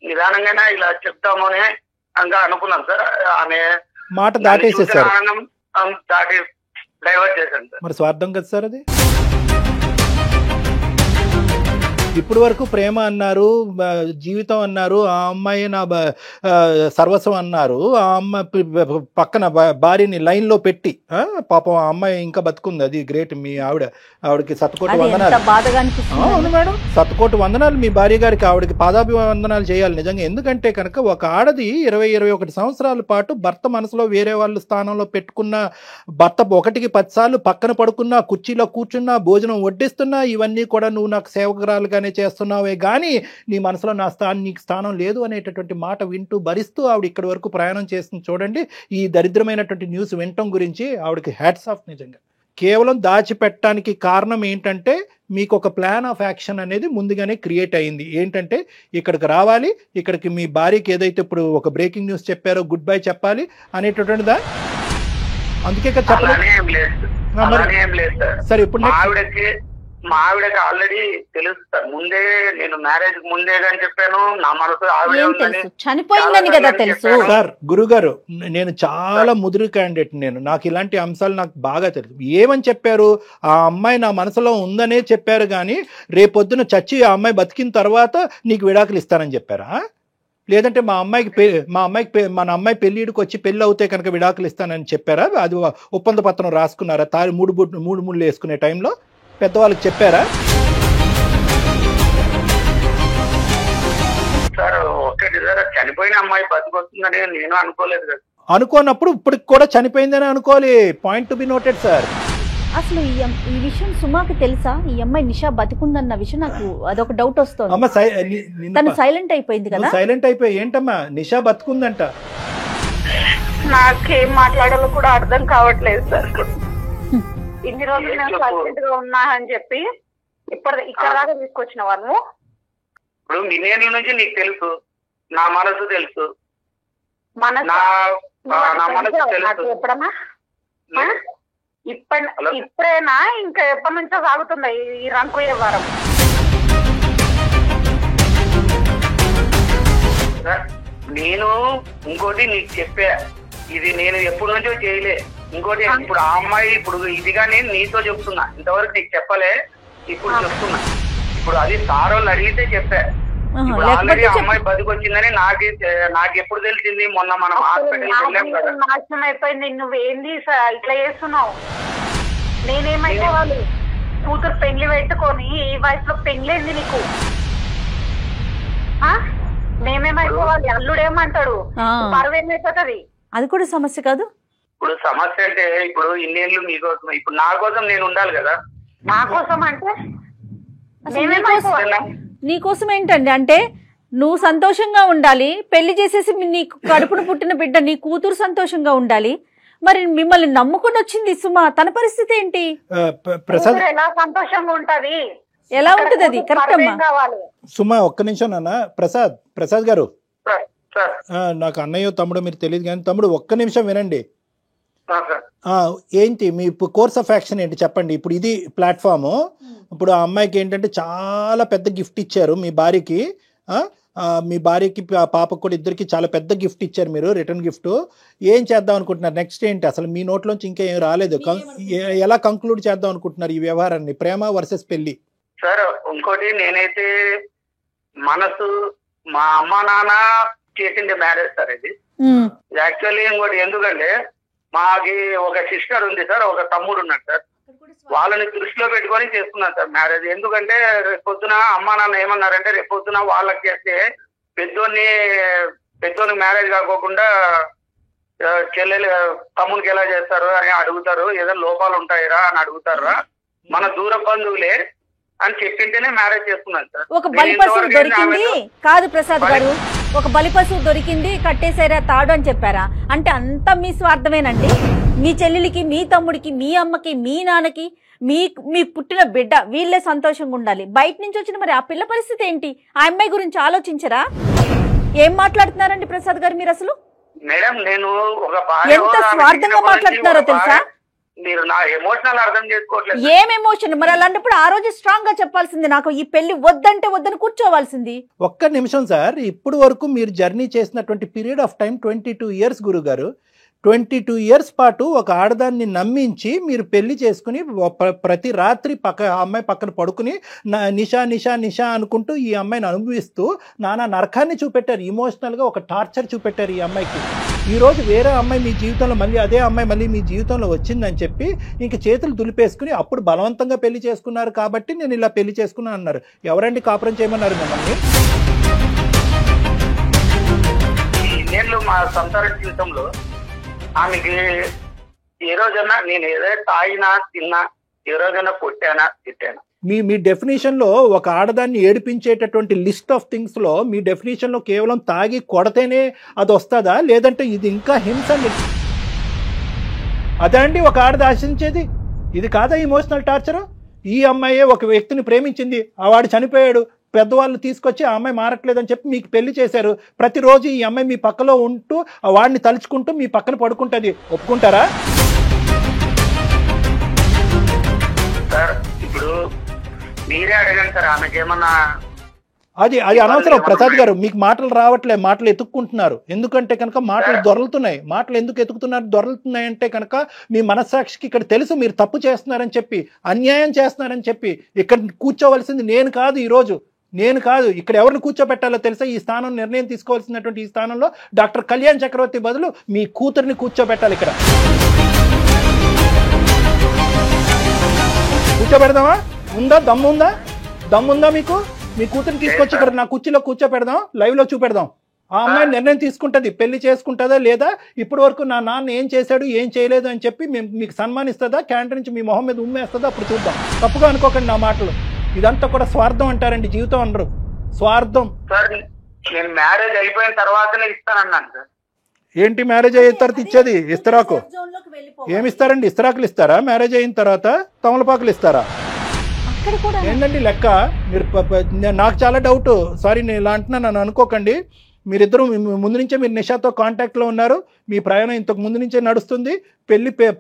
Speaker 6: నిదానంగానే ఇలా చెప్తామని ఇంకా అనుకున్నాను సార్. ఆమె
Speaker 3: మాట దాటేసేసారు.
Speaker 6: దాటి డైవర్ట్ చేశాను సార్.
Speaker 3: మరి స్వార్థం కదా సార్ అది. ఇప్పుడు వరకు ప్రేమ అన్నారు, జీవితం అన్నారు, ఆ అమ్మాయి నా సర్వస్వం అన్నారు. ఆ అమ్మాయి పక్కన భార్యని లైన్లో పెట్టి పాపం ఆ అమ్మాయి ఇంకా బతుకుంది. అది గ్రేట్. మీ ఆవిడకి శతకోటి వందనాలు. అవును మేడం, శతకోటి వందనాలు మీ భార్య గారికి. ఆవిడకి పాదాభివందనాలు చేయాలి నిజంగా. ఎందుకంటే కనుక ఒక ఆడది 20-21 సంవత్సరాల పాటు భర్త మనసులో వేరే వాళ్ళ స్థానంలో పెట్టుకున్న భర్త 1-10 సార్లు పక్కన పడుకున్నా, కుర్చీలో కూర్చున్నా, భోజనం వడ్డిస్తున్నా, ఇవన్నీ కూడా నువ్వు నాకు సేవకురాలుగానే చేస్తున్నావే గానీ నీ మనసులో నీకు స్థానం లేదు అనేటటువంటి మాట వింటూ భరిస్తూ ఆవిడ ఇక్కడి వరకు ప్రయాణం చేస్తుంది. చూడండి, ఈ దరిద్రమైనటువంటి న్యూస్ వినటం గురించి ఆవిడకి హ్యాట్స్ ఆఫ్ నిజంగా. కేవలం దాచిపెట్టడానికి కారణం ఏంటంటే మీకు ఒక ప్లాన్ ఆఫ్ యాక్షన్ అనేది ముందుగానే క్రియేట్ అయింది. ఏంటంటే ఇక్కడికి రావాలి, ఇక్కడికి మీ భార్యకి ఏదైతే ఇప్పుడు ఒక బ్రేకింగ్ న్యూస్ చెప్పారో గుడ్ బై చెప్పాలి అనేటటువంటిదా? అందుకే సరే ఇప్పుడు
Speaker 6: మా ఆవిడకి ఆల్రెడీ తెలుసు సార్. ముందే నేను మ్యారేజ్ ముందే అని చెప్పాను. నా మనసు ఆవిడే ఉందని,
Speaker 2: చనిపోయిందని కదా తెలుసు
Speaker 3: సార్. గురుగారు, నేను చాలా ముదురు క్యాండిడేట్. నాకు ఇలాంటి అంశాలు నాకు బాగా తెలుసు. ఏమని చెప్పారు? ఆ అమ్మాయి నా మనసులో ఉందనే చెప్పారు కానీ రేపొద్దున చచ్చి ఆ అమ్మాయి బతికిన తర్వాత నీకు విడాకులు ఇస్తానని చెప్పారా? లేదంటే మన అమ్మాయి పెళ్ళిడికి వచ్చి పెళ్ళి అవుతే కనుక విడాకులు ఇస్తానని చెప్పారా? అది ఒప్పంద పత్రం రాసుకున్నారా? మూడు ముళ్ళు వేసుకునే టైంలో పెద్దవాళ్ళకి చెప్పారా?
Speaker 6: సార్ ఒకటి సార్, చనిపోయిన అమ్మాయి బతికొస్తుందని నేను అనుకోలేదు కదా.
Speaker 3: అనుకోనప్పుడు ఇప్పటికి కూడా చనిపోయిందని అనుకోవాలి. Point to be noted sir.
Speaker 2: అసలు ఈ విషయం సుమాకి తెలుసా? ఈ అమ్మాయి నిషా బతికుందన్న విషయం నాకు అదొక డౌట్ వస్తుంది.
Speaker 3: అమ్మ
Speaker 2: తను సైలెంట్ అయిపోయింది కదా.
Speaker 3: సైలెంట్ అయిపోయి ఏంటమ్మా నిషా బతుకుందంట?
Speaker 4: నాకేం మాట్లాడాలో కూడా అర్థం కావట్లేదు సార్. ఇన్ని రోజులు నేను సైలెంట్ గా ఉన్నా అని చెప్పి ఇక్కడ దాకా తీసుకొచ్చిన వాళ్ళు.
Speaker 6: ఇప్పుడు మిలియన్ల నుంచి నీకు తెలుసు, నా మనసు తెలుసు,
Speaker 4: ఎప్పుడన్నా ఇప్పుడైనా ఇంకా ఎప్పటి నుంచో సాగుతుందా ఈ రంకు వ్యవహారం?
Speaker 6: నేను ఇంకోటి నీకు చెప్పా, ఇది నేను ఎప్పటి నుంచో చేయలే. ఇంకోటి ఇప్పుడు ఆ అమ్మాయి ఇప్పుడు ఇదిగా నేను నీతో చెప్తున్నా, ఇంతవరకు నీకు చెప్పలే, ఇప్పుడు చెప్తున్నా. ఇప్పుడు అది సార్ వాళ్ళు అడిగితే చెప్పా. ఇప్పుడు ఆల్రెడీ ఆ అమ్మాయి బతికొచ్చిందని నాకు ఎప్పుడు తెలిసింది? మొన్న మనం హాస్పిటల్ వెళ్ళాం కదా.
Speaker 4: నాశనం అయిపోయింది. నువ్వేంది ఇట్లా చేస్తున్నావు? నేనేమైతే వాళ్ళు కూతురు పెళ్లి పెట్టుకొని ఈ వయసులో పెళ్లింది నీకు? మేమేమైపోవాలి? అల్లుడేమంటాడు? పరువు ఏమైపోతుంది?
Speaker 2: అది కూడా సమస్య కాదు.
Speaker 6: ఇప్పుడు సమస్య అంటే ఇప్పుడు ఇన్నేళ్ళు మీకోసం, ఇప్పుడు నా కోసం నేను ఉండాలి కదా.
Speaker 4: నా కోసం అంటే
Speaker 2: నీకోసం ఏంటండి? అంటే నువ్వు సంతోషంగా ఉండాలి, పెళ్లి చేసేసి నీకు కడుపును పుట్టిన బిడ్డ నీ కూతురు సంతోషంగా ఉండాలి. మరి మిమ్మల్ని నమ్ముకుని వచ్చింది సుమా, తన పరిస్థితి ఏంటి?
Speaker 4: ఎలా సంతోషంగా ఉంటది?
Speaker 2: ఎలా ఉంటది అది? కరెక్ట్ అమ్మా.
Speaker 3: సుమా ఒక్క నిమిషం నాన్న. ప్రసాద్ గారు, నాకు అన్నయ్య తమ్ముడు మీరు తెలియదు కానీ తమ్ముడు ఒక్క నిమిషం వినండి. ఏంటి మీ కోర్స్ ఆఫ్ యాక్షన్ ఏంటి చెప్పండి. ఇప్పుడు ఇది ప్లాట్ఫాము. ఇప్పుడు ఆ అమ్మాయికి ఏంటంటే చాలా పెద్ద గిఫ్ట్ ఇచ్చారు మీ భార్యకి. మీ భార్యకి పాపకు కూడా ఇద్దరికి చాలా పెద్ద గిఫ్ట్ ఇచ్చారు మీరు, రిటర్న్ గిఫ్ట్. ఏం చేద్దాం అనుకుంటున్నారు? నెక్స్ట్ ఏంటి? అసలు మీ నోట్లోంచి ఇంకా ఏం రాలేదు. ఎలా కంక్లూడ్ చేద్దాం అనుకుంటున్నారు ఈ వ్యవహారాన్ని? ప్రేమ వర్సెస్ పెళ్లి.
Speaker 6: సార్ ఇంకోటి, నేనైతే మనసు మా అమ్మ నాన్న చేసిండే మ్యారేజ్ సార్ ఇది. యాక్చువల్లీ ఇంకోటి ఎందుకంటే మాకి ఒక సిస్టర్ ఉంది సార్, ఒక తమ్ముడు ఉన్నాడు సార్. వాళ్ళని దృష్టిలో పెట్టుకొని చేసుకున్నాను సార్ మ్యారేజ్. ఎందుకంటే రేపొద్దున అమ్మా నాన్న ఏమన్నారంటే రేపొద్దున వాళ్ళకి చేస్తే పెద్దోని మ్యారేజ్ కాకోకుండా చెల్లెలు తమ్మునికి ఎలా చేస్తారు అని అడుగుతారు. ఏదో లోపాలు ఉంటాయిరా అని అడుగుతారా, మన దూర బంధువులే అని చెప్పింటేనే మ్యారేజ్ చేసుకున్నాను సార్.
Speaker 2: ఒక బలి పశువు దొరికింది కాదు ప్రసాద్ గారు, ఒక బలి పశువు దొరికింది కట్టేసారా తాడు అని చెప్పారా? అంటే అంతా మీ స్వార్థమేనండి. మీ చెల్లెలికి, మీ తమ్ముడికి, మీ అమ్మకి, మీ నాన్నకి, మీ పుట్టిన బిడ్డ వీళ్ళే సంతోషంగా ఉండాలి. బయట నుంచి వచ్చిన మరి ఆ పిల్ల పరిస్థితి ఏంటి? ఆ అమ్మాయి గురించి ఆలోచించరా? ఏం మాట్లాడుతున్నారండి ప్రసాద్ గారు మీరు? అసలు
Speaker 6: మేడం నేను
Speaker 2: ఎంత స్వార్థంగా మాట్లాడుతున్నారో తెలుసా?
Speaker 6: మీరు నా ఎమోషనల్ అర్థం చేసుకోవట్లేదు.
Speaker 2: ఏం ఎమోషన్? మరి అలాంటప్పుడు ఆ రోజు స్ట్రాంగ్ గా చెప్పాల్సింది, నాకు ఈ పెళ్లి వద్దంటే వద్దని కూర్చోవాల్సింది.
Speaker 3: ఒక్క నిమిషం సార్. ఇప్పుడు వరకు మీరు జర్నీ చేసినటువంటి పీరియడ్ ఆఫ్ టైం 22 years గురుగారు. 22 years పాటు ఒక ఆడదాన్ని నమ్మించి మీరు పెళ్లి చేసుకుని ప్రతి రాత్రి అమ్మాయి పక్కన పడుకుని నిషా నిషా నిషా అనుకుంటూ ఈ అమ్మాయిని అనుభవిస్తూ నానా నరకాన్ని చూపెట్టారు, ఇమోషనల్గా ఒక టార్చర్ చూపెట్టారు ఈ అమ్మాయికి. ఈరోజు వేరే అమ్మాయి మీ జీవితంలో మళ్ళీ అదే అమ్మాయి మళ్ళీ మీ జీవితంలో వచ్చిందని చెప్పి ఇంక చేతులు దులిపేసుకుని అప్పుడు బలవంతంగా పెళ్లి చేసుకున్నారు కాబట్టి నేను ఇలా పెళ్లి చేసుకున్నాను అన్నారు. ఎవరండి కాపురం చేయమన్నారు మిమ్మల్ని?
Speaker 6: నేను మా సంసార జీవితంలో ఆమెకి ఏ రోజైనా నేను ఏదైనా తాగినా తిన్నా, ఏ రోజైనా కొట్టానా తిట్టానా?
Speaker 3: మీ డెఫినేషన్ లో ఒక ఆడదాన్ని ఏడిపించేటటువంటి లిస్ట్ ఆఫ్ థింగ్స్ లో మీ డెఫినేషన్ లో కేవలం తాగి కొడితేనే అది వస్తుందా, లేదంటే ఇది ఇంకా హింస అదే అండి ఒక ఆడది ఆశించేది? ఇది కాదా ఇమోషనల్ టార్చర్? ఈ అమ్మాయే ఒక వ్యక్తిని ప్రేమించింది, ఆ వాడు చనిపోయాడు, పెద్దవాళ్ళు తీసుకొచ్చి ఆ అమ్మాయి మారట్లేదని చెప్పి మీకు పెళ్లి చేశారు. ప్రతిరోజు ఈ అమ్మాయి మీ పక్కలో ఉంటూ వాడిని తలుచుకుంటూ మీ పక్కన పడుకుంటుంది. ఒప్పుకుంటారా?
Speaker 6: సార్ ఇప్పుడు మీరే అడగండి సార్, ఆమెకేమన్నా
Speaker 3: అది అనవసరం ప్రసాద్ గారు. మీకు మాటలు రావట్లే, మాటలు ఎత్తుక్కుంటున్నారు. ఎందుకంటే కనుక మాటలు దొరలుతున్నాయి. మాటలు ఎందుకు ఎత్తుకుతున్నారు, దొరలుతున్నాయి అంటే కనుక మీ మనస్సాక్షికి ఇక్కడ తెలుసు మీరు తప్పు చేస్తున్నారని చెప్పి, అన్యాయం చేస్తున్నారని చెప్పి. ఇక్కడ కూర్చోవలసింది నేను కాదు, ఈరోజు నేను కాదు. ఇక్కడ ఎవరిని కూర్చోబెట్టాలో తెలుసా? ఈ స్థానం నిర్ణయం తీసుకోవాల్సినటువంటి ఈ స్థానంలో డాక్టర్ కళ్యాణ్ చక్రవర్తి బదులు మీ కూతురిని కూర్చోబెట్టాలి. ఇక్కడ కూర్చోబెడదామా? ఉందా దమ్ముందా? దమ్ముందా మీకు? మీ కూతురిని తీసుకొచ్చి ఇక్కడ నా కుర్చీలో కూర్చోపెడదాం, లైవ్ లో చూపెడదాం. ఆ అమ్మాయి నిర్ణయం తీసుకుంటది, పెళ్లి చేసుకుంటుందా లేదా, ఇప్పటి వరకు నా నాన్న ఏం చేశాడు ఏం చేయలేదు అని చెప్పి మీకు సన్మానిస్తుందా, క్యాంటీన్ నుంచి మీ మొహం మీద ఉమ్మేస్తుందా, అప్పుడు చూద్దాం. తప్పుగా అనుకోకండి నా మాటలు. ఇదంతా కూడా స్వార్థం అంటారండి, జీవితం అనరు, స్వార్థం.
Speaker 6: సార్ నేను మ్యారేజ్ అయిపోయిన తర్వాతనే ఇస్తానన్నాను సార్.
Speaker 3: ఏంటి మ్యారేజ్ అయిన తర్వాత ఇచ్చేది? ఇస్తరాకు ఏమిస్తారండి? ఇస్తరాకులు ఇస్తారా మ్యారేజ్ అయిన తర్వాత? తమలపాకులు ఇస్తారా? ఏంటండి లెక్క? మీరు నాకు చాలా డౌట్. సారీ నేను ఇలా అంటున్నా, నన్ను అనుకోకండి. మీరిద్దరు ముందు నుంచే మీరు నిషాతో కాంటాక్ట్లో ఉన్నారు, మీ ప్రయాణం ఇంతకు ముందు నుంచే నడుస్తుంది.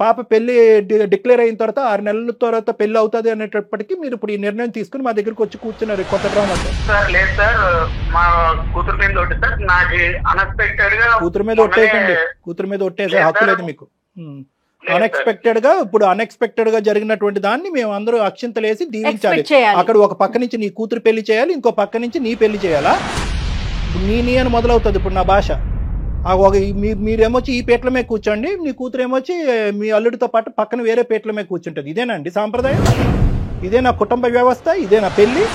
Speaker 3: పాప పెళ్లి డిక్లేర్ అయిన తర్వాత 6 నెలల తర్వాత పెళ్లి అవుతుంది అనేటప్పటికీ మీరు ఇప్పుడు ఈ నిర్ణయం తీసుకుని మా దగ్గరికి వచ్చి కూర్చున్నారు కొత్త డ్రామాతో.
Speaker 6: లేదు సార్, మా కూతురు మీద ఒకటి సార్, నాకు అన్ఎక్స్పెక్టెడ్ గా
Speaker 3: కూతురు మీద ఒట్టేయకండి. కూతురు మీద ఒట్టేసే హక్కు లేదు మీకు. అన్ఎక్స్పెక్టెడ్ గా జరిగినటువంటి దాన్ని మేము అందరూ అక్షింతలేసి దీవించాలి. అక్కడ ఒక పక్క నుంచి నీ కూతురు పెళ్లి చేయాలి, ఇంకో పక్క నుంచి నీ పెళ్లి చేయాలా? నీ అని మొదలవుతుంది ఇప్పుడు నా భాష. మీరేమొచ్చి ఈ పీటల మీద కూర్చోండి, నీ కూతురు ఏమొచ్చి మీ అల్లుడితో పాటు పక్కన వేరే పీటల మీద కూర్చుంటుంది. ఇదేనండి సాంప్రదాయం? ఇదే నా కుటుంబ వ్యవస్థ? ఇదే నా పెళ్లి?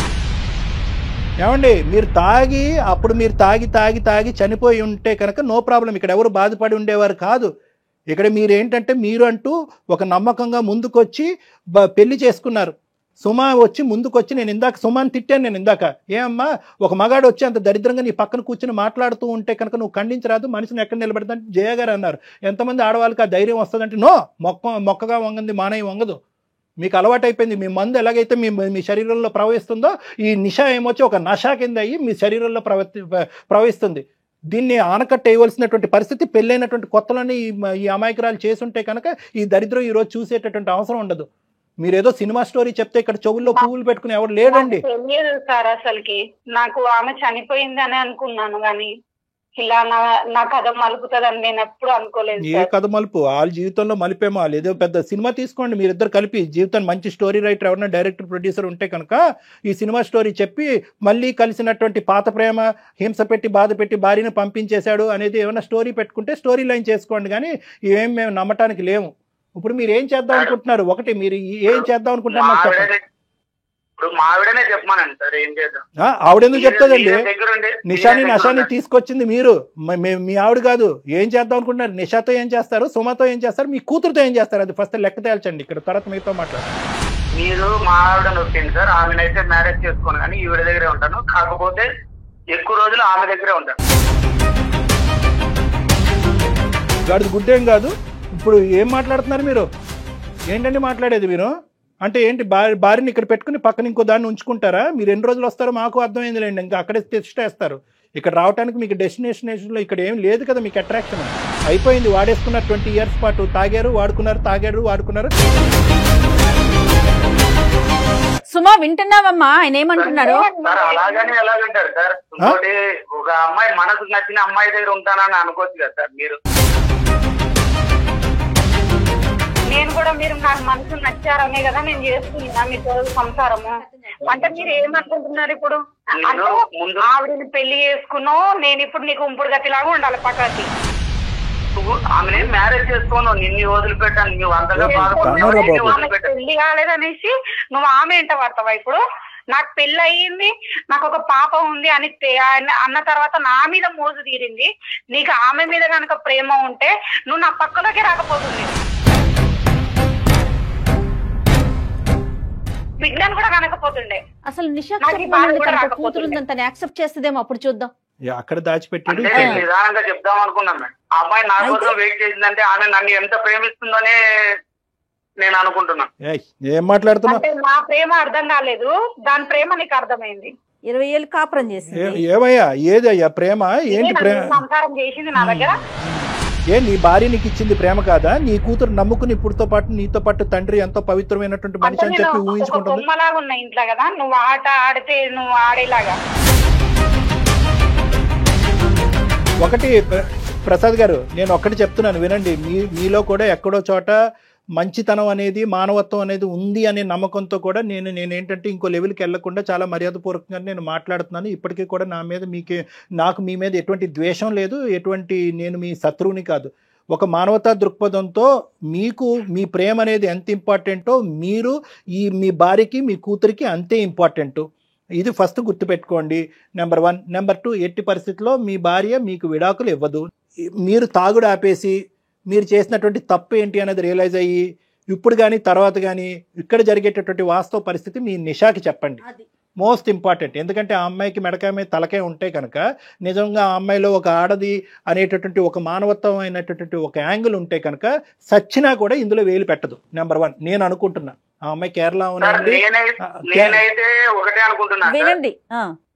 Speaker 3: ఏమండి మీరు తాగి అప్పుడు మీరు తాగి చనిపోయి ఉంటే కనుక నో ప్రాబ్లం, ఇక్కడ ఎవరు బాధపడి ఉండేవారు కాదు. ఇక్కడ మీరేంటంటే మీరు అంటూ ఒక నమ్మకంగా ముందుకొచ్చి పెళ్లి చేసుకున్నారు. సుమా వచ్చి ముందుకొచ్చి, నేను ఇందాక సుమాని తిట్టాను, నేను ఇందాక ఏమమ్మా ఒక మగాడు వచ్చి అంత దరిద్రంగా నీ పక్కన కూర్చుని మాట్లాడుతూ ఉంటే కనుక నువ్వు ఖండించరాదు, మనిషిని ఎక్కడ నిలబెడతాంటే జయ గారు అన్నారు. ఎంతమంది ఆడవాళ్ళకి ఆ ధైర్యం వస్తుందంటే నో, మొక్కగా వంగంది మానయ్య వంగదు. మీకు అలవాటు అయిపోయింది. మీ మందు ఎలాగైతే మీ శరీరంలో ప్రవహిస్తుందో ఈ నిషా ఏమొచ్చి ఒక నషా కింద అయ్యి మీ శరీరంలో ప్రవహిస్తుంది. దీన్ని ఆనకట్ట వేయవలసినటువంటి పరిస్థితి పెళ్ళైనటువంటి కొత్తలోనే ఈ అమాయకురాలు చేసుంటే కనుక ఈ దరిద్రం ఈరోజు చూసేటటువంటి అవసరం ఉండదు. మీరేదో సినిమా స్టోరీ చెప్తే ఇక్కడ చెవుల్లో పువ్వులు పెట్టుకుని ఎవరు లేడండి.
Speaker 4: తెలియదు సార్, అసలుకి నాకు ఆమె చనిపోయింది అని అనుకున్నాను, కానీ ఇలా నా కథ మలుపుతుందని నేను ఎప్పుడు అనుకోలేదు.
Speaker 3: ఏ కథ మలుపు? వాళ్ళ జీవితంలో మలిపేమో. వాళ్ళు ఏదో పెద్ద సినిమా తీసుకోండి మీరిద్దరు కలిపి, జీవితాన్ని మంచి స్టోరీ రైటర్ ఎవరైనా డైరెక్టర్ ప్రొడ్యూసర్ ఉంటే కనుక ఈ సినిమా స్టోరీ చెప్పి మళ్ళీ కలిసినటువంటి పాత ప్రేమ హింస పెట్టి బాధ పెట్టి భార్యను పంపించేశాడు అనేది ఏమైనా స్టోరీ పెట్టుకుంటే స్టోరీ లైన్ చేసుకోండి, కానీ ఇవేం మేము నమ్మటానికి లేము. ఇప్పుడు మీరు ఏం చేద్దాం అనుకుంటున్నారు? ఒకటి మీరు ఏం చేద్దాం అనుకుంటున్నారు? ఆవిడెందుకు చెప్తుందండి? నిషాని తీసుకొచ్చింది మీరు, మీ ఆవిడ కాదు. ఏం చేద్దాం అనుకుంటున్నారు? నిషాతో ఏం చేస్తారు, సుమతో ఏం చేస్తారు, మీ కూతురుతో ఏం చేస్తారు? అది ఫస్ట్ లెక్క తేల్చండి, ఇక్కడ తర్వాత మీతో మాట్లాడు.
Speaker 6: మీరు మా ఆవిడ నొప్పింది సార్, ఆమెనైతే మ్యారేజ్ చేసుకోను కానీ ఈవిడ దగ్గరే ఉంటాను. కాకపోతే ఎక్కువ రోజులు ఆమె దగ్గరే ఉంటాను.
Speaker 3: గాడిది గుడ్డేం కాదు. ఇప్పుడు ఏం మాట్లాడుతున్నారు మీరు? ఏంటండి మాట్లాడేది మీరు? అంటే ఏంటి భార్యని ఇక్కడ పెట్టుకుని పక్కన ఇంకో దాన్ని ఉంచుకుంటారా? మీరు ఎన్ని రోజులు వస్తారో మాకు అర్థమైందిలేండి. ఇంకా అక్కడే తెచ్చేస్తారు. ఇక్కడ రావడానికి మీకు డెస్టినేషన్లో ఇక్కడ ఏం లేదు కదా, మీకు అట్రాక్షన్ అయిపోయింది. వాడేసుకున్నారు 20 years పాటు. తాగారు, వాడుకున్నారు, తాగారు, వాడుకున్నారు.
Speaker 2: సుమా వింటున్నావమ్మా ఆయన ఏమంటున్నాడు?
Speaker 6: అలాగని ఎలాగంటారు సార్? ఇంకోటి, ఒక అమ్మాయి మనకు నచ్చిన అమ్మాయి దగ్గర ఉంటానని అనుకోవచ్చు కదా సార్ మీరు?
Speaker 4: నేను కూడా మీరు నాకు మనసు నచ్చారనే కదా నేను చేస్తున్నా మీతో సంసారము. అంటే మీరు ఏమనుకుంటున్నారు ఇప్పుడు? అంటే ఆవిడని పెళ్లి చేసుకున్నావు, నేను ఇప్పుడు నీకు ఉంపుడు గతిలాగా ఉండాలి పక్కకి.
Speaker 6: ఆమె మ్యారేజ్ చేసుకోను, నిన్ను వదిలిపెట్టాను, నువ్వు అంతగా
Speaker 4: పెళ్లి కాలేదనేసి నువ్వు ఆమె ఎంట పడతావా? ఇప్పుడు నాకు పెళ్లి అయ్యింది, నాకు ఒక పాప ఉంది అని అన్న తర్వాత నా మీద మోజు తీరింది. నీకు ఆమె మీద కనుక ప్రేమ ఉంటే నువ్వు నా పక్కలోకి రాకపోతుంది. బిడ్డను కూడా కనకపోతుండే.
Speaker 2: అసలు నిషా కూతురుందని తను యాక్సెప్ట్ చేస్తుందేమో, అప్పుడు చూద్దాం.
Speaker 3: అక్కడ దాచిపెట్టాడు.
Speaker 6: నిదానంగా చెప్దాం అనుకున్నాను మేడం. ఆ అమ్మాయి నా కోసం వెయిట్ చేసిందంటే ఆమె నన్ను ఎంత ప్రేమిస్తుందోనే నేను అనుకుంటున్నా.
Speaker 3: ఏం మాట్లాడుతున్నా?
Speaker 4: నా ప్రేమ అర్థం కాలేదు, దాని ప్రేమ నీకు అర్థమైంది.
Speaker 2: 20 ఏళ్ళు కాపురం చేసింది.
Speaker 3: ఏమయ్యా ఏదయ్యా ప్రేమ? ఏంటి ప్రేమ?
Speaker 4: సంసారం చేసింది నా దగ్గర.
Speaker 3: ఏ నీ భార్య నీకు ఇచ్చింది ప్రేమ కాదా? నీ కూతురు నమ్ముకుని ఇప్పుడుతో పాటు నీతో పాటు తండ్రి ఎంతో పవిత్రమైనటువంటి మనిషి అని చెప్పి ఊహించుకుంటుంది.
Speaker 4: బొమ్మలాగా ఉన్నా ఇంట్లో కదా, నువ్వు ఆట ఆడితే నువ్వు ఆడేలాగా.
Speaker 3: ఒకటి ప్రసాద్ గారు, నేను ఒక్కటి చెప్తున్నాను వినండి. మీలో కూడా ఎక్కడో చోట మంచితనం అనేది, మానవత్వం అనేది ఉంది అనే నమ్మకంతో కూడా నేనేంటంటే ఇంకో లెవెల్కి వెళ్లకుండా చాలా మర్యాదపూర్వకంగా నేను మాట్లాడుతున్నాను. ఇప్పటికీ కూడా నాకు మీ మీద ఎటువంటి ద్వేషం లేదు, నేను మీ శత్రువుని కాదు. ఒక మానవతా దృక్పథంతో మీకు మీ ప్రేమ అనేది ఎంత ఇంపార్టెంటో మీరు మీ భార్యకి మీ కూతురికి అంతే ఇంపార్టెంట్. ఇది ఫస్ట్ గుర్తుపెట్టుకోండి. నెంబర్ 1. నెంబర్ 2, ఎట్టి పరిస్థితుల్లో మీ భార్య మీకు విడాకులు ఇవ్వదు. మీరు తాగుడు ఆపేసి మీరు చేసినటువంటి తప్పు ఏంటి అనేది రియలైజ్ అయ్యి ఇప్పుడు కానీ తర్వాత కానీ ఇక్కడ జరిగేటటువంటి వాస్తవ పరిస్థితి మీ నిషాకి చెప్పండి. Most important. ఎందుకంటే ఆ అమ్మాయికి మెడకాయ మీద తలకాయ ఉంటే కనుక నిజంగా ఆ అమ్మాయిలో ఒక ఆడది అనేటటువంటి ఒక మానవత్వం అయినటువంటి ఒక యాంగిల్ ఉంటే కనుక సచ్చినా కూడా ఇందులో వేలు పెట్టదు. నెంబర్ 1 నేను అనుకుంటున్నా. ఆ అమ్మాయి కేరళ
Speaker 6: నేనైతే ఒకటే అనుకుంటున్నా,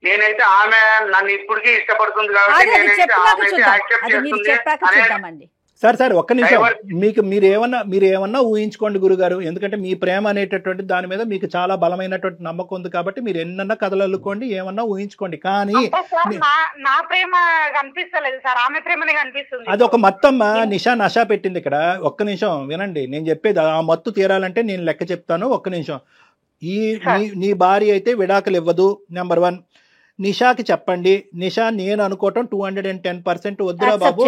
Speaker 6: నేనైతే ఆమె నన్ను ఇప్పటికీ ఇష్టపడుతుంది కాబట్టి.
Speaker 3: సార్ ఒక్క నిమిషం, మీరు ఏమన్నా ఊహించుకోండి గురుగారు. ఎందుకంటే మీ ప్రేమ అనేటటువంటి దాని మీద మీకు చాలా బలమైనటువంటి నమ్మకం ఉంది కాబట్టి మీరు ఎన్నన్నా కథలు అల్లుకోండి, ఏమన్నా ఊహించుకోండి. కానీ
Speaker 4: నా ప్రేమ కనిపిస్తలేదు సార్, ఆమె ప్రేమనే కనిపిస్తుంది.
Speaker 3: అది ఒక మత్తమ్మ నషా పెట్టింది ఇక్కడ. ఒక్క నిమిషం వినండి, నేను చెప్పేది ఆ మత్తు తీరాలంటే నేను లెక్క చెప్తాను. ఒక్క నిమిషం. నీ భార్య అయితే విడాకులు ఇవ్వదు. నెంబర్ 1. నిషాకి చెప్పండి. నిషా నేను అనుకోవటం 210% వద్దురా బాబు,